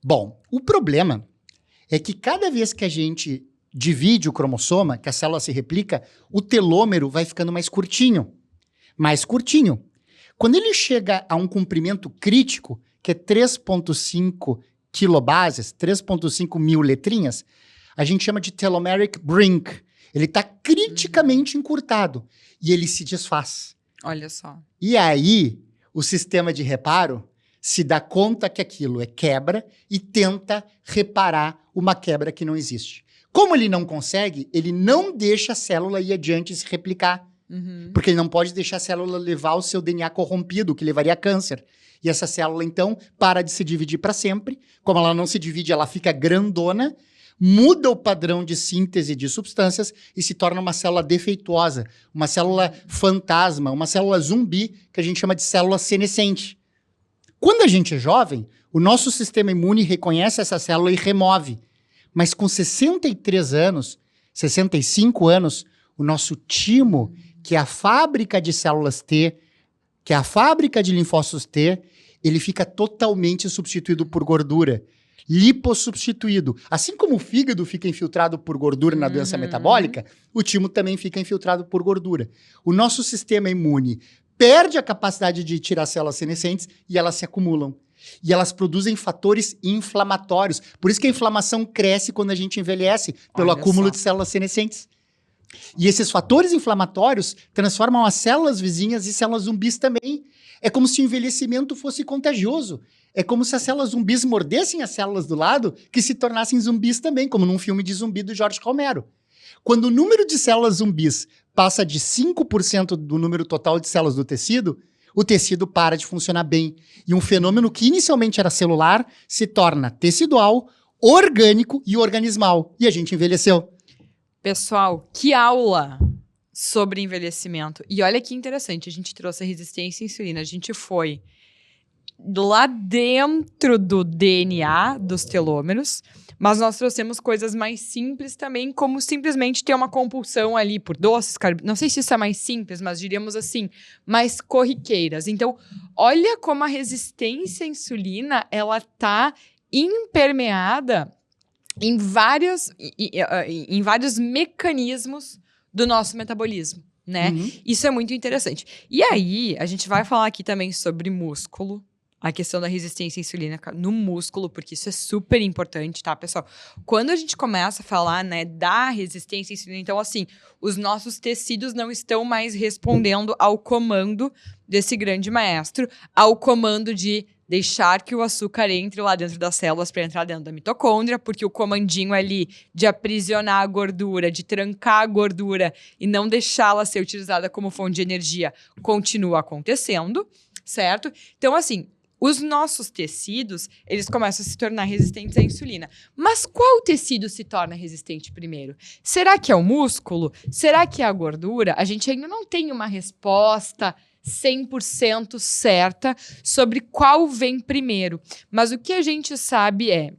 Bom, o problema é que cada vez que a gente divide o cromossoma, que a célula se replica, o telômero vai ficando mais curtinho. Mais curtinho. Quando ele chega a um comprimento crítico, que é 3,5 quilobases, 3,5 mil letrinhas, a gente chama de telomeric brink. Ele está criticamente encurtado e ele se desfaz. Olha só. E aí, o sistema de reparo se dá conta que aquilo é quebra e tenta reparar uma quebra que não existe. Como ele não consegue, ele não deixa a célula ir adiante e se replicar. Porque ele não pode deixar a célula levar o seu DNA corrompido, que levaria a câncer. E essa célula, então, para de se dividir para sempre. Como ela não se divide, ela fica grandona, muda o padrão de síntese de substâncias e se torna uma célula defeituosa, uma célula fantasma, uma célula zumbi, que a gente chama de célula senescente. Quando a gente é jovem, o nosso sistema imune reconhece essa célula e remove. Mas com 63 anos, 65 anos, o nosso timo, que é a fábrica de células T, que é a fábrica de linfócitos T, ele fica totalmente substituído por gordura. Lipossubstituído. Assim como o fígado fica infiltrado por gordura na doença metabólica, o timo também fica infiltrado por gordura. O nosso sistema imune perde a capacidade de tirar células senescentes e elas se acumulam. E elas produzem fatores inflamatórios. Por isso que a inflamação cresce quando a gente envelhece, pelo acúmulo de células senescentes. E esses fatores inflamatórios transformam as células vizinhas em células zumbis também. É como se o envelhecimento fosse contagioso. É como se as células zumbis mordessem as células do lado que se tornassem zumbis também, como num filme de zumbi do Jorge Romero. Quando o número de células zumbis passa de 5% do número total de células do tecido, o tecido para de funcionar bem. E um fenômeno que inicialmente era celular se torna tecidual, orgânico e organismal. E a gente envelheceu. Pessoal, que aula sobre envelhecimento. E olha que interessante, a gente trouxe a resistência à insulina, a gente foi lá dentro do DNA dos telômeros, mas nós trouxemos coisas mais simples também, como simplesmente ter uma compulsão ali por doces, não sei se isso é mais simples, mas diríamos assim, mais corriqueiras. Então, olha como a resistência à insulina, ela tá impermeada em vários mecanismos do nosso metabolismo, né? Isso é muito interessante. E aí, a gente vai falar aqui também sobre músculo, a questão da resistência insulínica no músculo, porque isso é super importante, tá, pessoal? Quando a gente começa a falar, né, da resistência insulínica, então, assim, os nossos tecidos não estão mais respondendo ao comando desse grande maestro, ao comando de deixar que o açúcar entre lá dentro das células para entrar dentro da mitocôndria, porque o comandinho ali de aprisionar a gordura, de trancar a gordura e não deixá-la ser utilizada como fonte de energia continua acontecendo, certo? Então, assim, os nossos tecidos, eles começam a se tornar resistentes à insulina. Mas qual tecido se torna resistente primeiro? Será que é o músculo? Será que é a gordura? A gente ainda não tem uma resposta 100% certa sobre qual vem primeiro. Mas o que a gente sabe é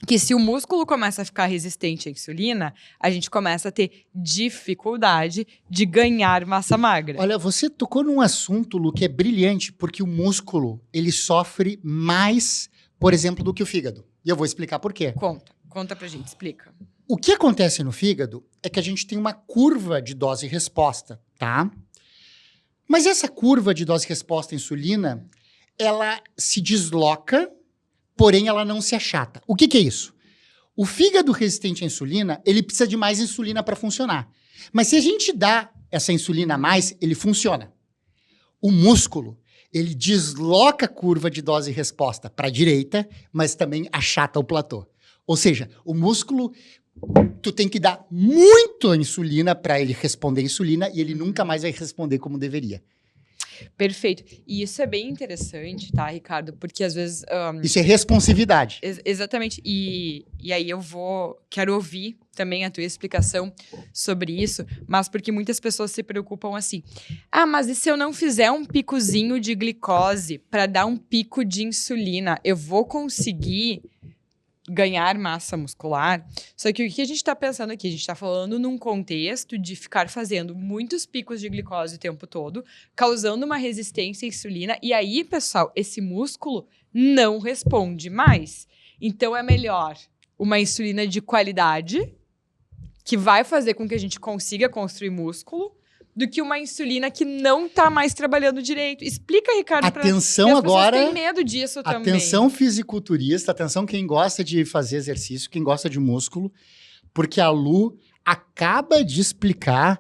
que se o músculo começa a ficar resistente à insulina, a gente começa a ter dificuldade de ganhar massa magra. Olha, você tocou num assunto, Lu, que é brilhante, porque o músculo, ele sofre mais, por exemplo, do que o fígado. E eu vou explicar por quê. Conta pra gente, explica. O que acontece no fígado é que a gente tem uma curva de dose e resposta, tá? Mas essa curva de dose e resposta à insulina, ela se desloca, porém ela não se achata. O que é isso? O fígado resistente à insulina, ele precisa de mais insulina para funcionar. Mas se a gente dá essa insulina a mais, ele funciona. O músculo, ele desloca a curva de dose e resposta para a direita, mas também achata o platô. Ou seja, o músculo, tu tem que dar muito insulina para ele responder insulina e ele nunca mais vai responder como deveria. Perfeito. E isso é bem interessante, tá, Ricardo? Porque às vezes... Isso é responsividade. Exatamente. E aí quero ouvir também a tua explicação sobre isso, mas porque muitas pessoas se preocupam assim. Mas e se eu não fizer um picozinho de glicose para dar um pico de insulina, eu vou conseguir ganhar massa muscular? Só que o que a gente está pensando aqui? A gente está falando num contexto de ficar fazendo muitos picos de glicose o tempo todo, causando uma resistência à insulina. E aí, pessoal, esse músculo não responde mais. Então, é melhor uma insulina de qualidade, que vai fazer com que a gente consiga construir músculo, do que uma insulina que não está mais trabalhando direito. Explica, Ricardo, atenção agora. Tem medo disso também. Atenção fisiculturista, atenção quem gosta de fazer exercício, quem gosta de músculo, porque a Lu acaba de explicar.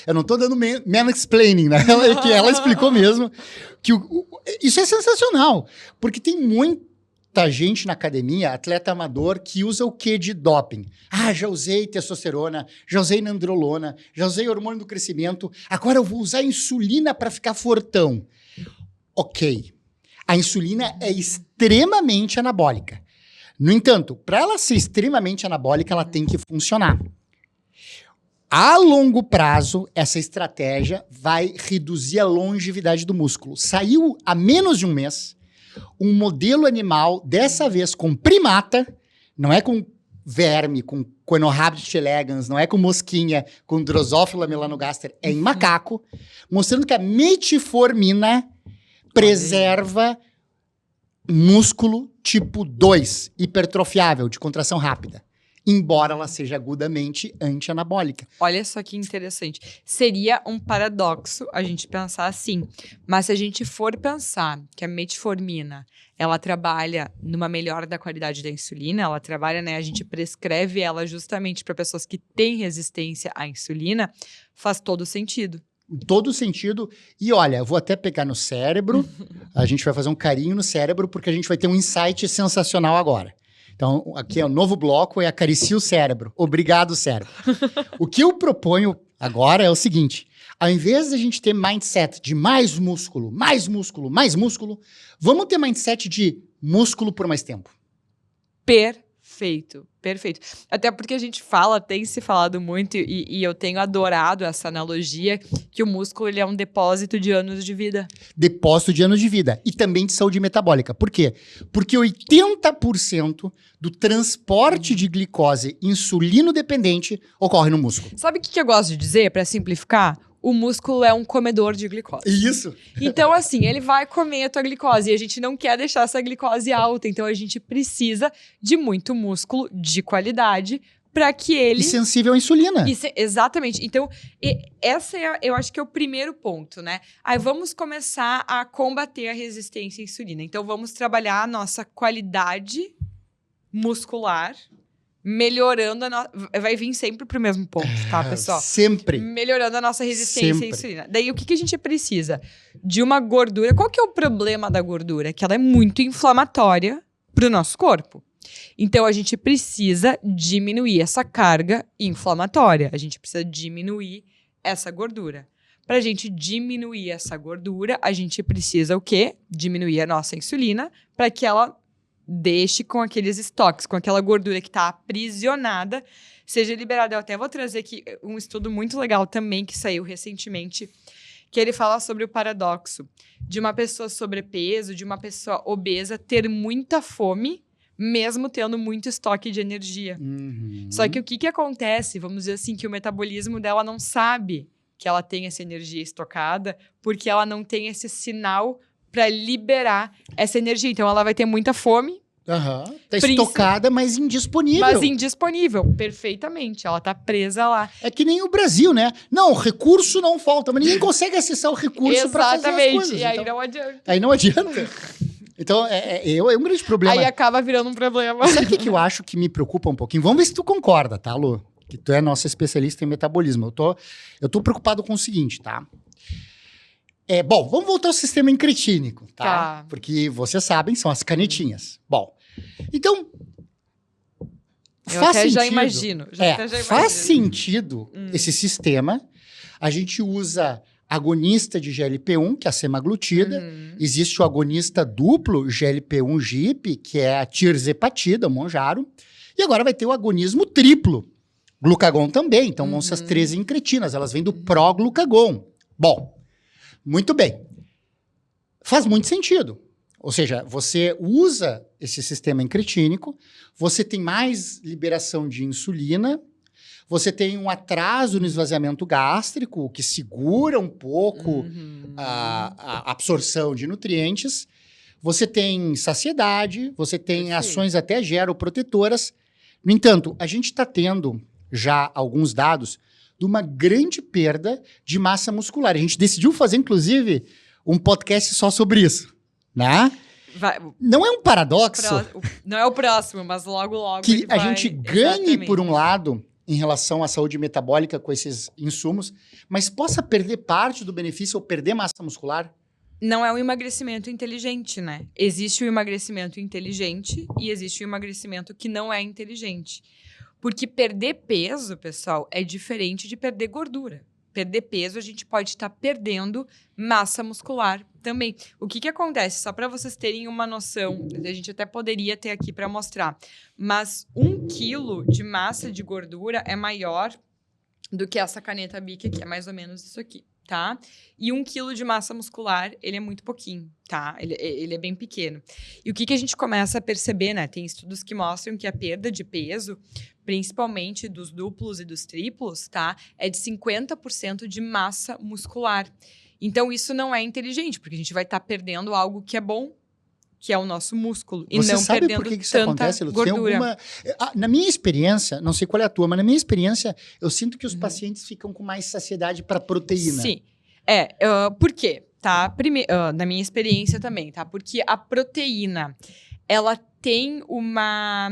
Eu não estou dando mansplaining, né? Que ela explicou mesmo que isso é sensacional, porque tem muita gente na academia, atleta amador, que usa o quê de doping? Já usei testosterona, já usei nandrolona, já usei hormônio do crescimento, agora eu vou usar insulina para ficar fortão. Ok. A insulina é extremamente anabólica. No entanto, para ela ser extremamente anabólica, ela tem que funcionar. A longo prazo, essa estratégia vai reduzir a longevidade do músculo. Saiu há menos de um mês um modelo animal, dessa vez com primata, não é com verme, com Coenohabit elegans, não é com mosquinha, com Drosophila melanogaster, é em macaco, mostrando que a metformina preserva músculo tipo 2, hipertrofiável, de contração rápida, embora ela seja agudamente anti-anabólica. Olha só que interessante. Seria um paradoxo a gente pensar assim, mas se a gente for pensar que a metformina, ela trabalha numa melhora da qualidade da insulina, ela trabalha, né, a gente prescreve ela justamente para pessoas que têm resistência à insulina, faz todo sentido. Todo sentido. E olha, eu vou até pegar no cérebro, a gente vai fazer um carinho no cérebro, porque a gente vai ter um insight sensacional agora. Então, aqui é o novo bloco, é acaricia o cérebro. Obrigado, cérebro. O que eu proponho agora é o seguinte: ao invés de a gente ter mindset de mais músculo, mais músculo, mais músculo, vamos ter mindset de músculo por mais tempo. Perfeito, perfeito. Até porque a gente tem se falado muito, e eu tenho adorado essa analogia, que o músculo ele é um depósito de anos de vida. Depósito de anos de vida. E também de saúde metabólica. Por quê? Porque 80% do transporte de glicose insulino-dependente ocorre no músculo. Sabe o que eu gosto de dizer, para simplificar? O músculo é um comedor de glicose. Isso. Então, assim, ele vai comer a tua glicose e a gente não quer deixar essa glicose alta. Então, a gente precisa de muito músculo de qualidade para que ele... E sensível à insulina. Exatamente. Então, essa eu acho que é o primeiro ponto, né? Aí vamos começar a combater a resistência à insulina. Então, vamos trabalhar a nossa qualidade muscular, melhorando a nossa... Vai vir sempre pro mesmo ponto, tá, pessoal? Sempre. Melhorando a nossa resistência à insulina. Daí, o que a gente precisa? De uma gordura. Qual que é o problema da gordura? Que ela é muito inflamatória pro nosso corpo. Então, a gente precisa diminuir essa carga inflamatória. A gente precisa diminuir essa gordura. Para a gente diminuir essa gordura, a gente precisa o quê? Diminuir a nossa insulina para que ela deixe com aqueles estoques, com aquela gordura que está aprisionada, seja liberada. Eu até vou trazer aqui um estudo muito legal também que saiu recentemente, que ele fala sobre o paradoxo de uma pessoa sobrepeso, de uma pessoa obesa ter muita fome, mesmo tendo muito estoque de energia. Uhum. Só que o que acontece? Vamos dizer assim, que o metabolismo dela não sabe que ela tem essa energia estocada, porque ela não tem esse sinal para liberar essa energia. Então, ela vai ter muita fome, Tá estocada, mas indisponível. Mas indisponível, perfeitamente. Ela tá presa lá. É que nem o Brasil, né? Não, recurso não falta, mas ninguém consegue acessar o recurso para fazer as coisas. E aí não adianta. Aí não adianta. Então, é um grande problema. Aí acaba virando um problema. Sabe o que eu acho que me preocupa um pouquinho? Vamos ver se tu concorda, tá, Lu? Que tu é nossa especialista em metabolismo. Eu tô preocupado com o seguinte, tá? Bom, vamos voltar ao sistema incretínico, tá? Porque vocês sabem, são as canetinhas. Bom, então, faz sentido. Já imagino. Faz sentido esse sistema. A gente usa agonista de GLP-1, que é a semaglutida. Existe o agonista duplo GLP-1-GIP, que é a tirzepatida, o Mounjaro. E agora vai ter o agonismo triplo, glucagon também. Então, vão ser as 13 incretinas. Elas vêm do pró-glucagon. Bom, muito bem. Faz muito sentido. Ou seja, você usa esse sistema incretínico, você tem mais liberação de insulina, você tem um atraso no esvaziamento gástrico, que segura um pouco a absorção de nutrientes, você tem saciedade, você tem ações até geroprotetoras. No entanto, a gente está tendo já alguns dados de uma grande perda de massa muscular. A gente decidiu fazer, inclusive, um podcast só sobre isso, né? Não é um paradoxo? Não é o próximo, mas logo que a gente ganhe, por um lado, em relação à saúde metabólica com esses insumos, mas possa perder parte do benefício ou perder massa muscular? Não é um emagrecimento inteligente, né? Existe o emagrecimento inteligente e existe o emagrecimento que não é inteligente. Porque perder peso, pessoal, é diferente de perder gordura. Perder peso, a gente pode estar perdendo massa muscular também. O que acontece? Só para vocês terem uma noção, a gente até poderia ter aqui para mostrar, mas 1 quilo de massa de gordura é maior do que essa caneta Bic aqui, é mais ou menos isso aqui, tá? E 1 quilo de massa muscular, ele é muito pouquinho, tá? Ele é bem pequeno. E o que a gente começa a perceber, né? Tem estudos que mostram que a perda de peso, principalmente dos duplos e dos triplos, tá? É de 50% de massa muscular. Então, isso não é inteligente, porque a gente vai estar perdendo algo que é bom, que é o nosso músculo, e você não sabe perdendo por que isso tanta acontece, Lutz? gordura. Na minha experiência, não sei qual é a tua, mas na minha experiência, eu sinto que os pacientes ficam com mais saciedade para proteína. Sim. Por quê? Tá? Na minha experiência também, tá? Porque a proteína, ela tem uma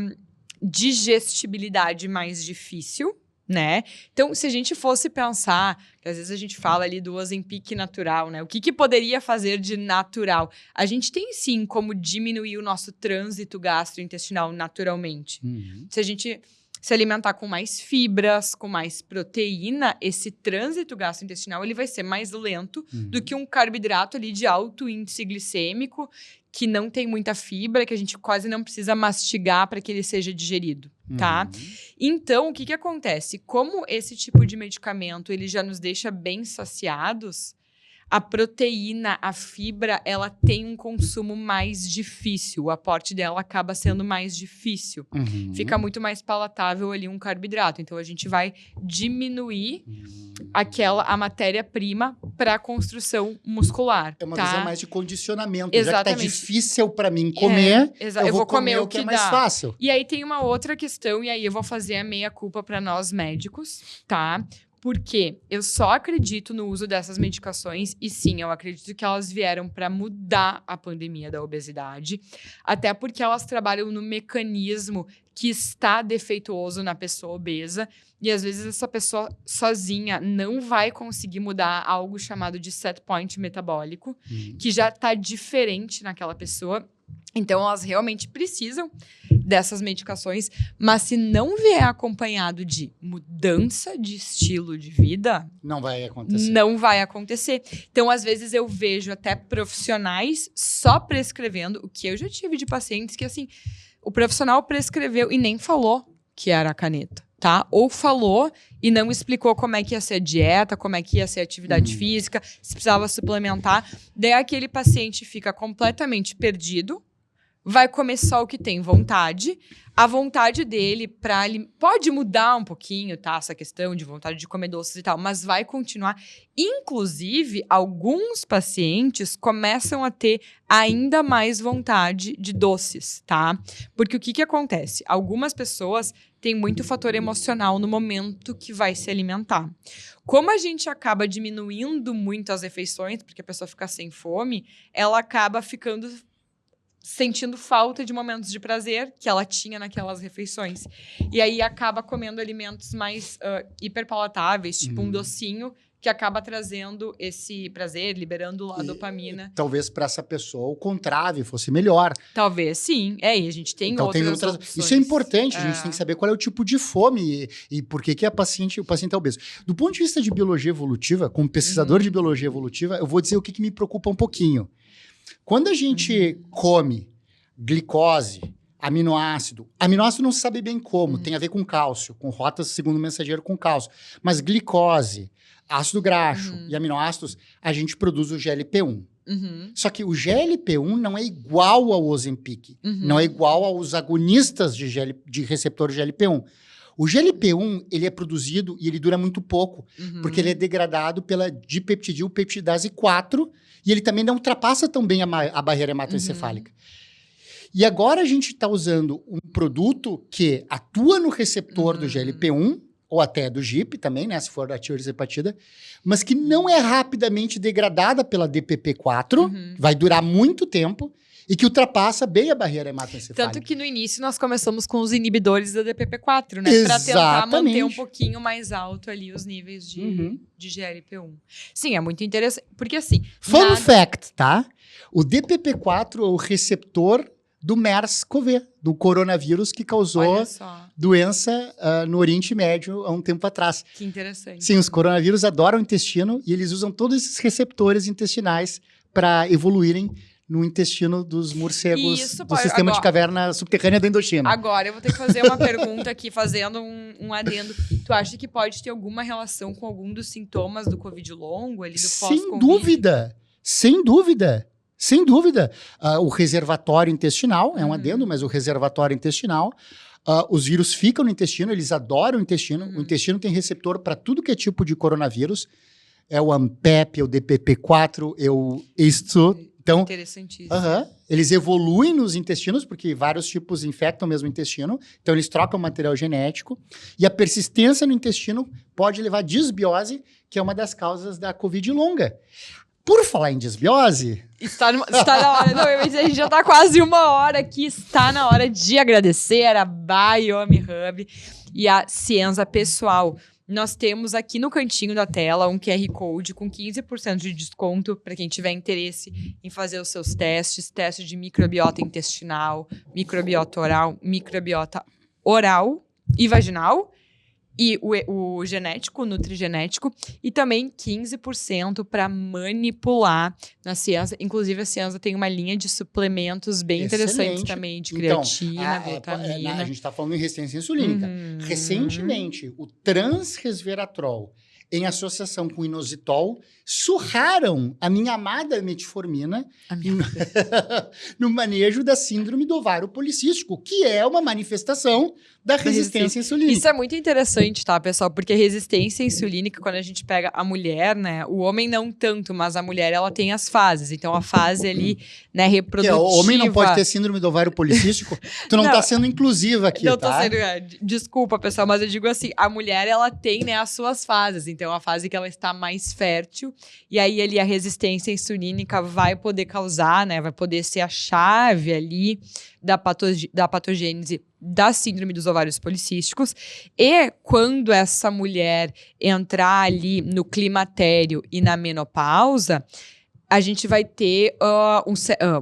digestibilidade mais difícil, né? Então, se a gente fosse pensar, que às vezes a gente fala ali do Ozempic natural, né? O que poderia fazer de natural? A gente tem, sim, como diminuir o nosso trânsito gastrointestinal naturalmente. Se a gente se alimentar com mais fibras, com mais proteína, esse trânsito gastrointestinal ele vai ser mais lento do que um carboidrato ali de alto índice glicêmico, que não tem muita fibra, que a gente quase não precisa mastigar para que ele seja digerido, tá? Então, o que acontece? Como esse tipo de medicamento ele já nos deixa bem saciados, a proteína, a fibra, ela tem um consumo mais difícil. O aporte dela acaba sendo mais difícil. Fica muito mais palatável ali um carboidrato. Então, a gente vai diminuir a matéria-prima para a construção muscular. É uma tá? visão mais de condicionamento. Exatamente. Já que tá difícil para mim comer, eu vou comer o que é mais fácil. E aí tem uma outra questão, e aí eu vou fazer a meia-culpa para nós médicos, tá? Porque eu só acredito no uso dessas medicações, e sim, eu acredito que elas vieram para mudar a pandemia da obesidade, até porque elas trabalham no mecanismo que está defeituoso na pessoa obesa, e às vezes essa pessoa sozinha não vai conseguir mudar algo chamado de set point metabólico, que já está diferente naquela pessoa. Então, elas realmente precisam dessas medicações, mas se não vier acompanhado de mudança de estilo de vida... Não vai acontecer. Não vai acontecer. Então, às vezes, eu vejo até profissionais só prescrevendo, o que eu já tive de pacientes que, assim, o profissional prescreveu e nem falou que era a caneta, tá? Ou falou e não explicou como é que ia ser a dieta, como é que ia ser a atividade física, se precisava suplementar. Daí, aquele paciente fica completamente perdido, vai comer só o que tem vontade. A vontade dele pode mudar um pouquinho, tá? Essa questão de vontade de comer doces e tal, mas vai continuar. Inclusive, alguns pacientes começam a ter ainda mais vontade de doces, tá? Porque o que acontece? Algumas pessoas têm muito fator emocional no momento que vai se alimentar. Como a gente acaba diminuindo muito as refeições, porque a pessoa fica sem fome, ela acaba sentindo falta de momentos de prazer que ela tinha naquelas refeições. E aí acaba comendo alimentos mais hiperpalatáveis, tipo um docinho, que acaba trazendo esse prazer, liberando a dopamina. Talvez para essa pessoa o contrário fosse melhor. Talvez, sim. E a gente tem Então, outras opções. Isso é importante, a gente tem que saber qual é o tipo de fome e por que o paciente é obeso. Do ponto de vista de biologia evolutiva, como pesquisador de biologia evolutiva, eu vou dizer o que me preocupa um pouquinho. Quando a gente come glicose, aminoácido não se sabe bem como, tem a ver com cálcio, com rotas segundo mensageiro com cálcio, mas glicose, ácido graxo e aminoácidos, a gente produz o GLP-1. Só que o GLP-1 não é igual ao Ozempic, não é igual aos agonistas de receptor GLP-1. O GLP-1, ele é produzido e ele dura muito pouco, porque ele é degradado pela dipeptidilpeptidase 4 e ele também não ultrapassa tão bem a barreira hematoencefálica. E agora a gente está usando um produto que atua no receptor do GLP-1, ou até do GIP também, né, se for da tiroxipatida, mas que não é rapidamente degradada pela DPP-4, vai durar muito tempo, e que ultrapassa bem a barreira hematoencefálica. Tanto que no início nós começamos com os inibidores da DPP-4, né? Para tentar manter um pouquinho mais alto ali os níveis de GLP-1. Sim, é muito interessante, porque assim... Fun fact, tá? O DPP-4 é o receptor do MERS-CoV, do coronavírus que causou doença no Oriente Médio há um tempo atrás. Que interessante. Sim, os coronavírus adoram o intestino e eles usam todos esses receptores intestinais para evoluírem no intestino dos morcegos do sistema de caverna subterrânea da Indochina. Agora, eu vou ter que fazer uma pergunta aqui, fazendo um adendo. Tu acha que pode ter alguma relação com algum dos sintomas do Covid longo, ali do pós-Covid? Sem dúvida! Sem dúvida! Sem dúvida. O reservatório intestinal, é um adendo, mas o reservatório intestinal, os vírus ficam no intestino, eles adoram o intestino. O intestino tem receptor para tudo que é tipo de coronavírus. É o AMPEP, é o DPP-4, é o ISTO. Então, interessantíssimo. Eles evoluem nos intestinos, porque vários tipos infectam mesmo o intestino. Então, eles trocam material genético. E a persistência no intestino pode levar à disbiose, que é uma das causas da Covid longa. Por falar em disbiose... Está na hora. Não, a gente já está quase 1 hora aqui. Está na hora de agradecer a Biomi Hub e a Cienza Pessoal. Nós temos aqui no cantinho da tela um QR Code com 15% de desconto para quem tiver interesse em fazer os seus testes. Teste de microbiota intestinal, microbiota oral e vaginal. E o genético, o nutrigenético, e também 15% para manipular na Cienza. Inclusive, a Cienza tem uma linha de suplementos bem interessantes também, de creatina, glutamina. A gente está falando em resistência insulínica. Recentemente, o transresveratrol, em associação com o inositol, surraram a minha amada metformina no manejo da síndrome do ovário policístico, que é uma manifestação da resistência insulínica. Isso é muito interessante, tá, pessoal? Porque a resistência insulínica, quando a gente pega a mulher, né? O homem não tanto, mas a mulher, ela tem as fases. Então, a fase ali, né, reprodutiva... O homem não pode ter síndrome do ovário policístico? Tu não tá sendo inclusiva aqui, não tá? Tô sendo... Desculpa, pessoal, mas eu digo assim, a mulher, ela tem, né, as suas fases. Então, a fase que ela está mais fértil, e aí ali a resistência insulínica vai poder causar, né? Vai poder ser a chave ali da patogênese da síndrome dos ovários policísticos. E quando essa mulher entrar ali no climatério e na menopausa, a gente vai ter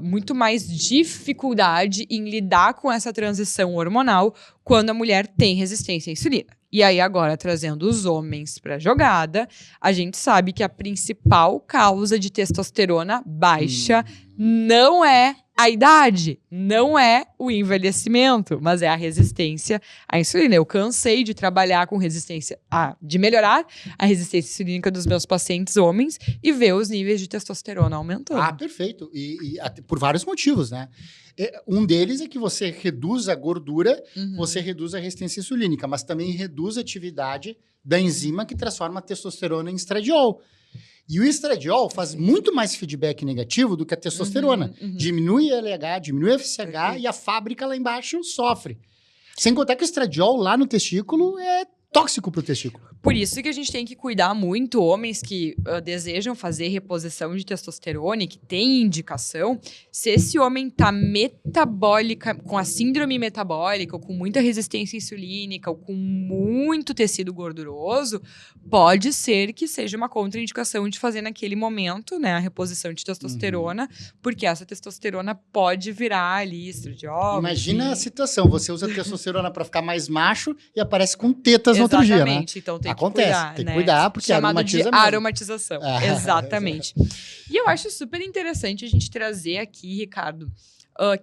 muito mais dificuldade em lidar com essa transição hormonal quando a mulher tem resistência à insulina. E aí agora, trazendo os homens para a jogada, a gente sabe que a principal causa de testosterona baixa não é A idade não é o envelhecimento, mas é a resistência à insulina. Eu cansei de trabalhar com de melhorar a resistência insulínica dos meus pacientes homens e ver os níveis de testosterona aumentando. Ah, perfeito. E até por vários motivos, né? Um deles é que você reduz a gordura, você reduz a resistência insulínica, mas também reduz a atividade da enzima que transforma a testosterona em estradiol. E o estradiol faz muito mais feedback negativo do que a testosterona. Diminui a LH, diminui a FSH e a fábrica lá embaixo sofre. Sem contar que o estradiol lá no testículo é tóxico para o testículo. Por isso que a gente tem que cuidar muito, homens que desejam fazer reposição de testosterona e que têm indicação, se esse homem está metabólica, com a síndrome metabólica, ou com muita resistência insulínica, ou com muito tecido gorduroso, pode ser que seja uma contraindicação de fazer naquele momento, né, a reposição de testosterona, porque essa testosterona pode virar ali estradiol. Imagina a situação, você usa testosterona para ficar mais macho e aparece com tetas no outro dia, né? Exatamente, então tem Acontece, que cuidar, tem que né? cuidar, porque chamado de aromatiza aromatização. Exatamente. E eu acho super interessante a gente trazer aqui, Ricardo,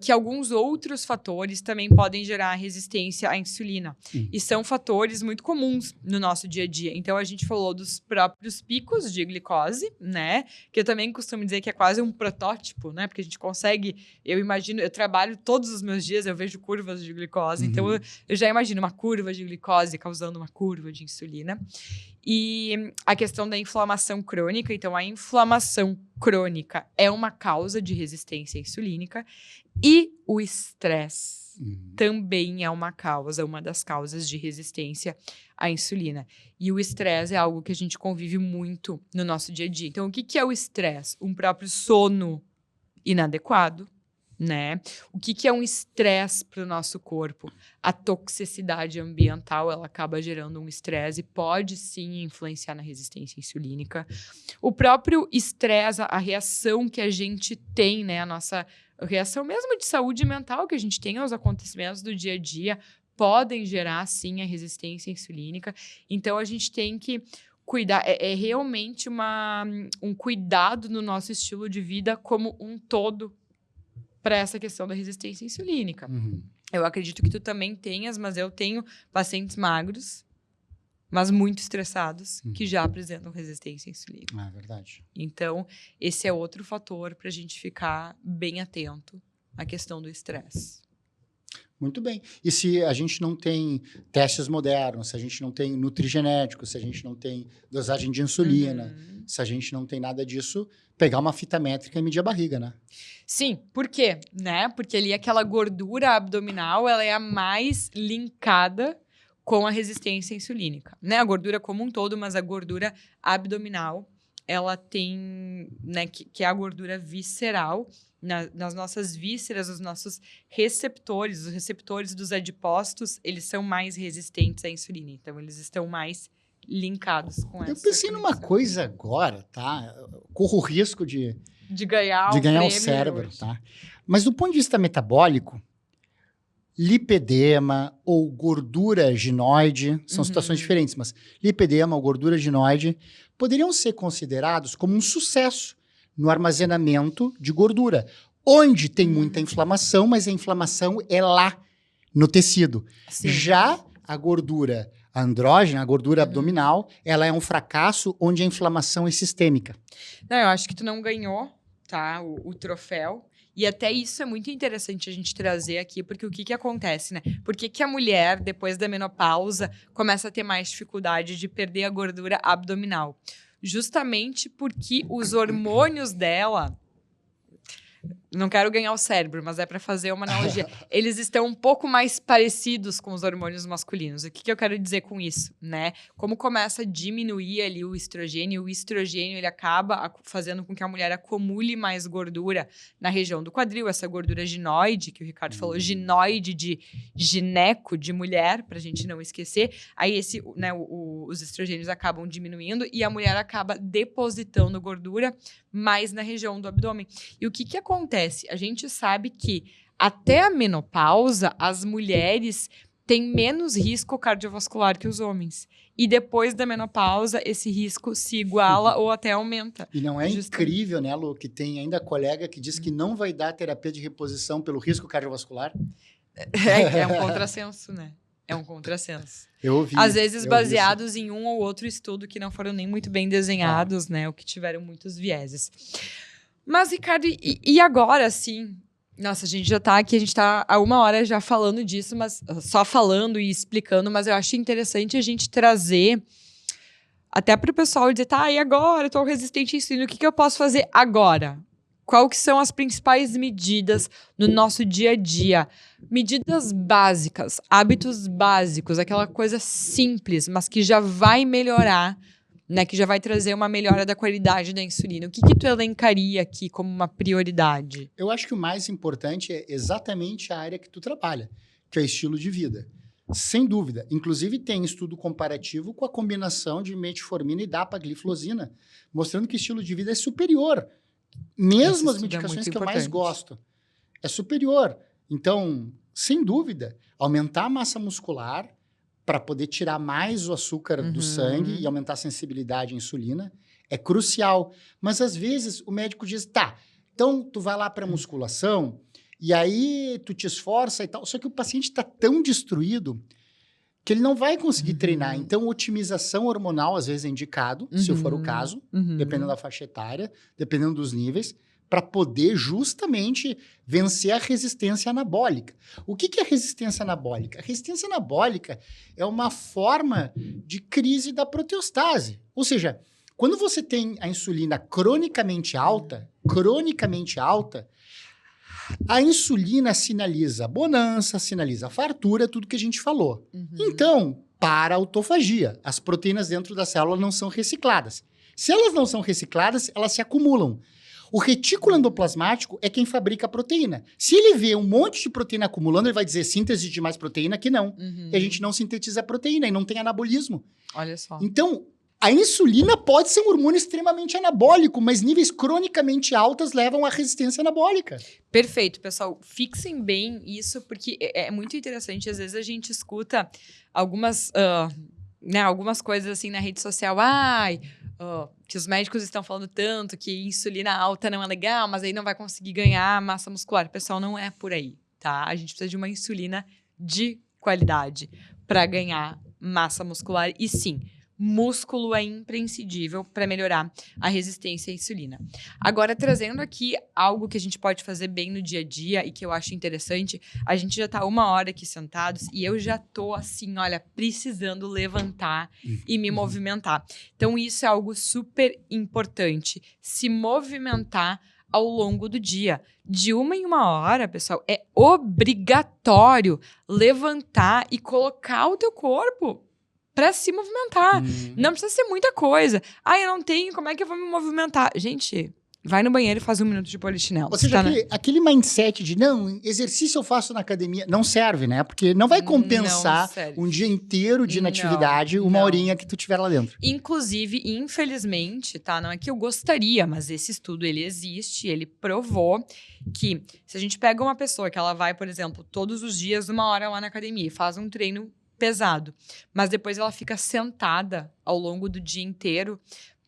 que alguns outros fatores também podem gerar resistência à insulina. E são fatores muito comuns no nosso dia a dia. Então, a gente falou dos próprios picos de glicose, né? Que eu também costumo dizer que é quase um protótipo, né? Porque a gente consegue, eu imagino, eu trabalho todos os meus dias, eu vejo curvas de glicose. Então, eu já imagino uma curva de glicose causando uma curva de insulina. E a questão da inflamação crônica. Então, a inflamação crônica é uma causa de resistência insulínica. E o estresse também é uma das causas de resistência à insulina. E o estresse é algo que a gente convive muito no nosso dia a dia. Então, o que é o estresse? Um próprio sono inadequado, né? O que é um estresse para o nosso corpo? A toxicidade ambiental, ela acaba gerando um estresse e pode sim influenciar na resistência insulínica. O próprio estresse, a reação que a gente tem, né? A nossa reação mesmo de saúde mental que a gente tem aos acontecimentos do dia a dia podem gerar sim a resistência insulínica. Então a gente tem que cuidar, é realmente um cuidado no nosso estilo de vida como um todo para essa questão da resistência insulínica. Eu acredito que tu também tenhas, mas eu tenho pacientes magros, mas muito estressados, que já apresentam resistência insulínica. É verdade. Então, esse é outro fator para a gente ficar bem atento à questão do estresse. Muito bem. E se a gente não tem testes modernos, se a gente não tem nutrigenético, se a gente não tem dosagem de insulina, se a gente não tem nada disso, pegar uma fita métrica e medir a barriga, né? Sim, por quê? Né? Porque ali aquela gordura abdominal, ela é a mais linkada com a resistência insulínica, né? A gordura como um todo, mas a gordura abdominal, ela tem, né, que é a gordura visceral. Nas nossas vísceras, os nossos receptores, os receptores dos adipócitos, eles são mais resistentes à insulina. Então, eles estão mais linkados com essa. Eu pensei numa coisa agora, tá? Corro o risco de ganhar o cérebro, tá? Mas do ponto de vista metabólico, lipedema ou gordura ginoide, são situações diferentes, mas lipedema ou gordura ginoide poderiam ser considerados como um sucesso no armazenamento de gordura, onde tem muita inflamação, mas a inflamação é lá, no tecido. Sim. Já a gordura andrógena, a gordura abdominal, ela é um fracasso onde a inflamação é sistêmica. Não, eu acho que tu não ganhou, tá, o troféu. E até isso é muito interessante a gente trazer aqui, porque o que acontece, né? Por que a mulher, depois da menopausa, começa a ter mais dificuldade de perder a gordura abdominal? Justamente porque os hormônios dela... Não quero ganhar o cérebro, mas é para fazer uma analogia. Eles estão um pouco mais parecidos com os hormônios masculinos. O que eu quero dizer com isso, né? Como começa a diminuir ali o estrogênio ele acaba fazendo com que a mulher acumule mais gordura na região do quadril, essa gordura ginoide, que o Ricardo falou, ginoide de gineco, de mulher, pra gente não esquecer. Aí os estrogênios acabam diminuindo e a mulher acaba depositando gordura mais na região do abdômen. E o que acontece? A gente sabe que até a menopausa, as mulheres têm menos risco cardiovascular que os homens. e depois da menopausa esse risco se iguala ou até aumenta. E não é incrível, né, Lu, que tem ainda colega que diz que não vai dar terapia de reposição pelo risco cardiovascular? É um contrassenso, né? É um contrassenso. Eu ouvi. Às vezes baseados em um ou outro estudo que não foram nem muito bem desenhados, né? Ou que tiveram muitos vieses. Mas, Ricardo, e agora, assim... Nossa, a gente já tá aqui, a gente tá há 1 hora já falando disso, mas só falando e explicando, mas eu acho interessante a gente trazer até para o pessoal dizer, tá, e agora? Eu tô resistente à insulina, o que eu posso fazer agora? Qual que são as principais medidas no nosso dia a dia? Medidas básicas, hábitos básicos, aquela coisa simples, mas que já vai melhorar, né? Que já vai trazer uma melhora da qualidade da insulina. O que tu elencaria aqui como uma prioridade? Eu acho que o mais importante é exatamente a área que tu trabalha, que é o estilo de vida. Sem dúvida. Inclusive, tem estudo comparativo com a combinação de metformina e dapagliflozina, mostrando que o estilo de vida é superior. Mesmo as medicações que eu mais gosto. É superior. Então, sem dúvida, aumentar a massa muscular para poder tirar mais o açúcar do sangue e aumentar a sensibilidade à insulina é crucial. Mas, às vezes, o médico diz, tá, então tu vai lá para musculação e aí tu te esforça e tal. Só que o paciente está tão destruído que ele não vai conseguir treinar. Então, otimização hormonal, às vezes, é indicado, se for o caso, dependendo da faixa etária, dependendo dos níveis, para poder justamente vencer a resistência anabólica. O que é resistência anabólica? A resistência anabólica é uma forma de crise da proteostase. Ou seja, quando você tem a insulina cronicamente alta, a insulina sinaliza bonança, sinaliza fartura, tudo que a gente falou. Então, para a autofagia, as proteínas dentro da célula não são recicladas. Se elas não são recicladas, elas se acumulam. O retículo endoplasmático é quem fabrica a proteína. Se ele vê um monte de proteína acumulando, ele vai dizer síntese de mais proteína que não. E a gente não sintetiza a proteína e não tem anabolismo. Olha só. Então, a insulina pode ser um hormônio extremamente anabólico, mas níveis cronicamente altos levam à resistência anabólica. Perfeito, pessoal. Fixem bem isso, porque é muito interessante. Às vezes a gente escuta algumas coisas assim na rede social. Que os médicos estão falando tanto que insulina alta não é legal, mas aí não vai conseguir ganhar massa muscular. Pessoal, não é por aí, tá? A gente precisa de uma insulina de qualidade para ganhar massa muscular. E sim, músculo é imprescindível para melhorar a resistência à insulina. Agora, trazendo aqui algo que a gente pode fazer bem no dia a dia e que eu acho interessante, a gente já está 1 hora aqui sentados e eu já tô assim, olha, precisando levantar e me movimentar. Então, isso é algo super importante, se movimentar ao longo do dia. De 1 em 1 hora, pessoal, é obrigatório levantar e colocar o teu corpo para se movimentar. Não precisa ser muita coisa. Eu não tenho, como é que eu vou me movimentar? Gente, vai no banheiro e faz 1 minuto de polichinelo. Ou seja, aquele mindset de, não, exercício eu faço na academia, não serve, né? Porque não vai compensar um dia inteiro de inatividade, 1 horinha que tu tiver lá dentro. Inclusive, infelizmente, tá? Não é que eu gostaria, mas esse estudo, ele existe, ele provou que se a gente pega uma pessoa que ela vai, por exemplo, todos os dias 1 hora lá na academia e faz um treino pesado, mas depois ela fica sentada ao longo do dia inteiro,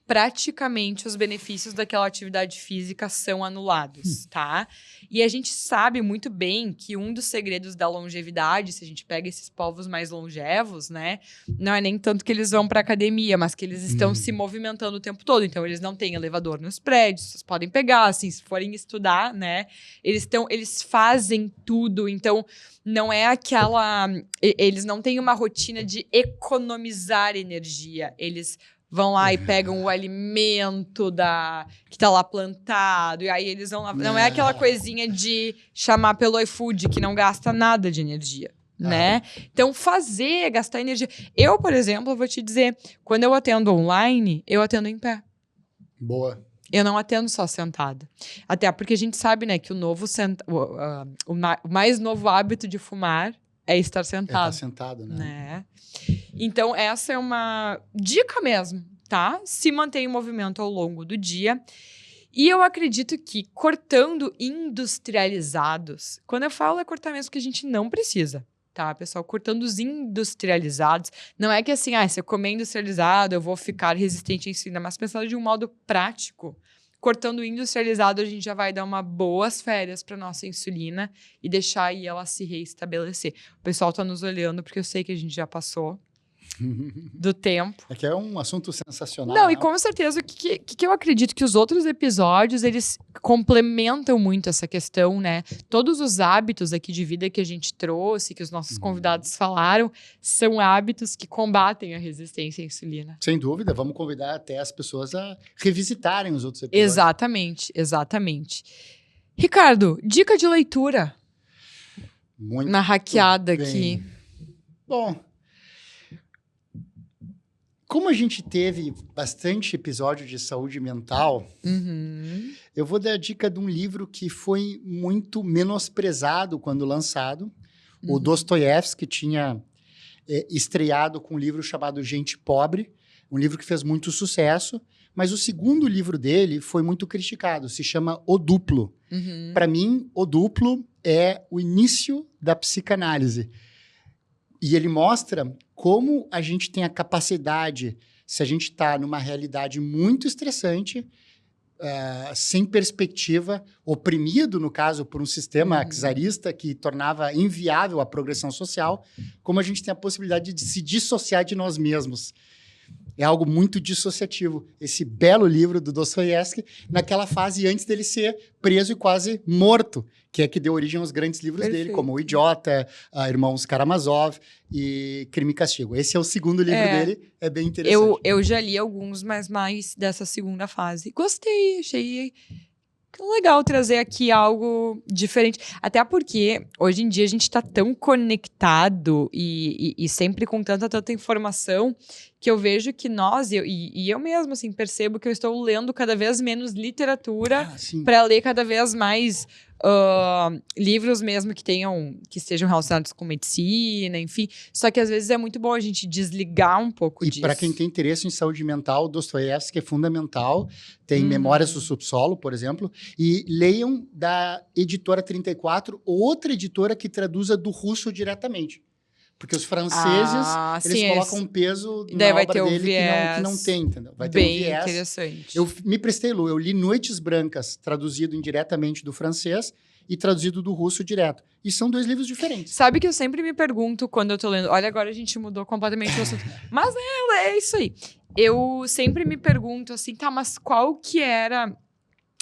praticamente os benefícios daquela atividade física são anulados, tá? E a gente sabe muito bem que um dos segredos da longevidade, se a gente pega esses povos mais longevos, né, não é nem tanto que eles vão para academia, mas que eles estão se movimentando o tempo todo. Então, eles não têm elevador nos prédios, vocês podem pegar, assim, se forem estudar, né, eles fazem tudo. Então, não é aquela... Eles não têm uma rotina de economizar energia. Eles vão lá e pegam o alimento que tá lá plantado, e aí eles vão lá... Não é aquela coisinha de chamar pelo iFood, que não gasta nada de energia, né? Então, gastar energia... Eu, por exemplo, vou te dizer, quando eu atendo online, eu atendo em pé. Boa. Eu não atendo só sentada. Até porque a gente sabe, né, que o mais novo hábito de fumar é estar sentado. Estar sentado, né? Então, essa é uma dica mesmo, tá? Se manter em movimento ao longo do dia. E eu acredito que cortando industrializados, quando eu falo é cortar mesmo que a gente não precisa. tá, pessoal? Cortando os industrializados. Não é que assim, se eu comer industrializado, eu vou ficar resistente à insulina, mas pensando de um modo prático. Cortando o industrializado, a gente já vai dar uma boas férias para nossa insulina e deixar aí ela se reestabelecer. O pessoal tá nos olhando porque eu sei que a gente já passou do tempo. É que é um assunto sensacional. Não, e com certeza o que eu acredito que os outros episódios, eles complementam muito essa questão, né? Todos os hábitos aqui de vida que a gente trouxe, que os nossos convidados falaram, são hábitos que combatem a resistência à insulina. Sem dúvida, vamos convidar até as pessoas a revisitarem os outros episódios. Exatamente, exatamente. Ricardo, dica de leitura. Muito na hackeada bem. aqui. Bom, como a gente teve bastante episódio de saúde mental, eu vou dar a dica de um livro que foi muito menosprezado quando lançado. O Dostoiévski tinha estreado com um livro chamado Gente Pobre, um livro que fez muito sucesso, mas o segundo livro dele foi muito criticado, se chama O Duplo. Para mim, O Duplo é o início da psicanálise. E ele mostra como a gente tem a capacidade, se a gente está numa realidade muito estressante, sem perspectiva, oprimido, no caso, por um sistema czarista que tornava inviável a progressão social, como a gente tem a possibilidade de se dissociar de nós mesmos. É algo muito dissociativo. Esse belo livro do Dostoiévski, naquela fase antes dele ser preso e quase morto, que é que deu origem aos grandes livros dele, como O Idiota, Irmãos Karamazov e Crime e Castigo. Esse é o segundo livro dele, é bem interessante. Eu já li alguns, mas mais dessa segunda fase. Gostei, achei legal trazer aqui algo diferente. Até porque, hoje em dia, a gente está tão conectado e sempre com tanta informação que eu vejo que nós, e eu mesmo, assim, percebo que eu estou lendo cada vez menos literatura para ler cada vez mais livros mesmo que estejam relacionados com medicina, enfim. Só que às vezes é muito bom a gente desligar um pouco disso. E para quem tem interesse em saúde mental, Dostoiévski é fundamental. Tem Memórias do Subsolo, por exemplo. E leiam da Editora 34, outra editora que traduza do russo diretamente. Porque os franceses, eles colocam um peso na obra dele que não tem, entendeu? Vai ter um viés. Bem interessante. Eu me prestei, Lu, eu li Noites Brancas, traduzido indiretamente do francês e traduzido do russo direto. E são dois livros diferentes. Sabe que eu sempre me pergunto quando eu tô lendo... Olha, agora a gente mudou completamente o assunto. Mas é isso aí. Eu sempre me pergunto assim, mas qual que era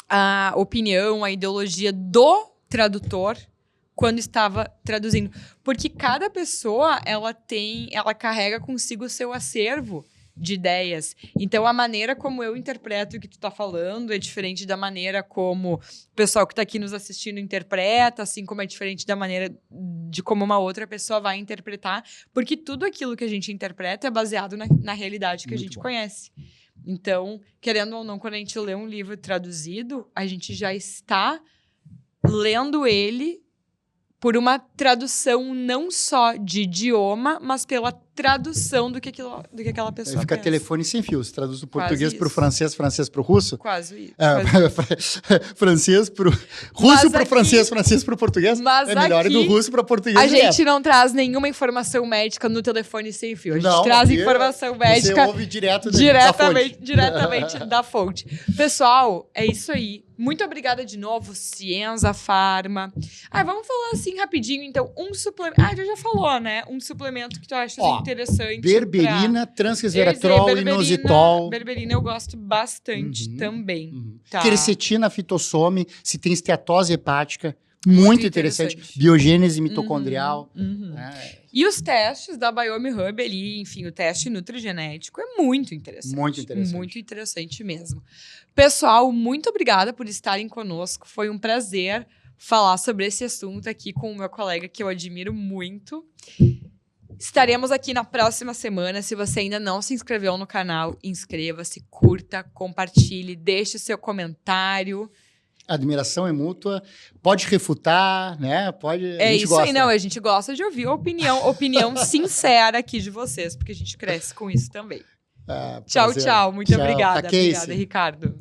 a opinião, a ideologia do tradutor quando estava traduzindo? Porque cada pessoa, ela carrega consigo o seu acervo de ideias. Então, a maneira como eu interpreto o que tu tá falando é diferente da maneira como o pessoal que tá aqui nos assistindo interpreta, assim como é diferente da maneira de como uma outra pessoa vai interpretar, porque tudo aquilo que a gente interpreta é baseado na realidade que a gente conhece. Então, querendo ou não, quando a gente lê um livro traduzido, a gente já está lendo ele por uma tradução não só de idioma, mas pela tradução do que aquela pessoa Aí fica pensa. Telefone sem fio. Você traduz do português para o francês, francês para o russo? Quase isso. Francês para o russo para o francês, francês para o português. Mas é melhor ir do russo para português. A gente não traz nenhuma informação médica no telefone sem fio. A gente traz informação médica. Você ouve diretamente da fonte. Pessoal, é isso aí. Muito obrigada de novo, Cienza Pharma. Vamos falar assim rapidinho, então, um suplemento. Já falou, né? Um suplemento que tu acha interessante. Berberina, transresveratrol, inositol. Berberina eu gosto bastante também. Tá. Quercetina, fitossome, se tem esteatose hepática. Muito interessante. Biogênese mitocondrial. E os testes da Biome Hub ali, enfim, o teste nutrigenético é muito interessante. Muito interessante. Muito interessante mesmo. Pessoal, muito obrigada por estarem conosco. Foi um prazer falar sobre esse assunto aqui com o meu colega, que eu admiro muito. Estaremos aqui na próxima semana. Se você ainda não se inscreveu no canal, inscreva-se, curta, compartilhe, deixe o seu comentário. A admiração é mútua, pode refutar, né? Pode. É isso aí, não. A gente gosta de ouvir a opinião sincera aqui de vocês, porque a gente cresce com isso também. Tchau. Muito obrigada. Obrigada, Ricardo.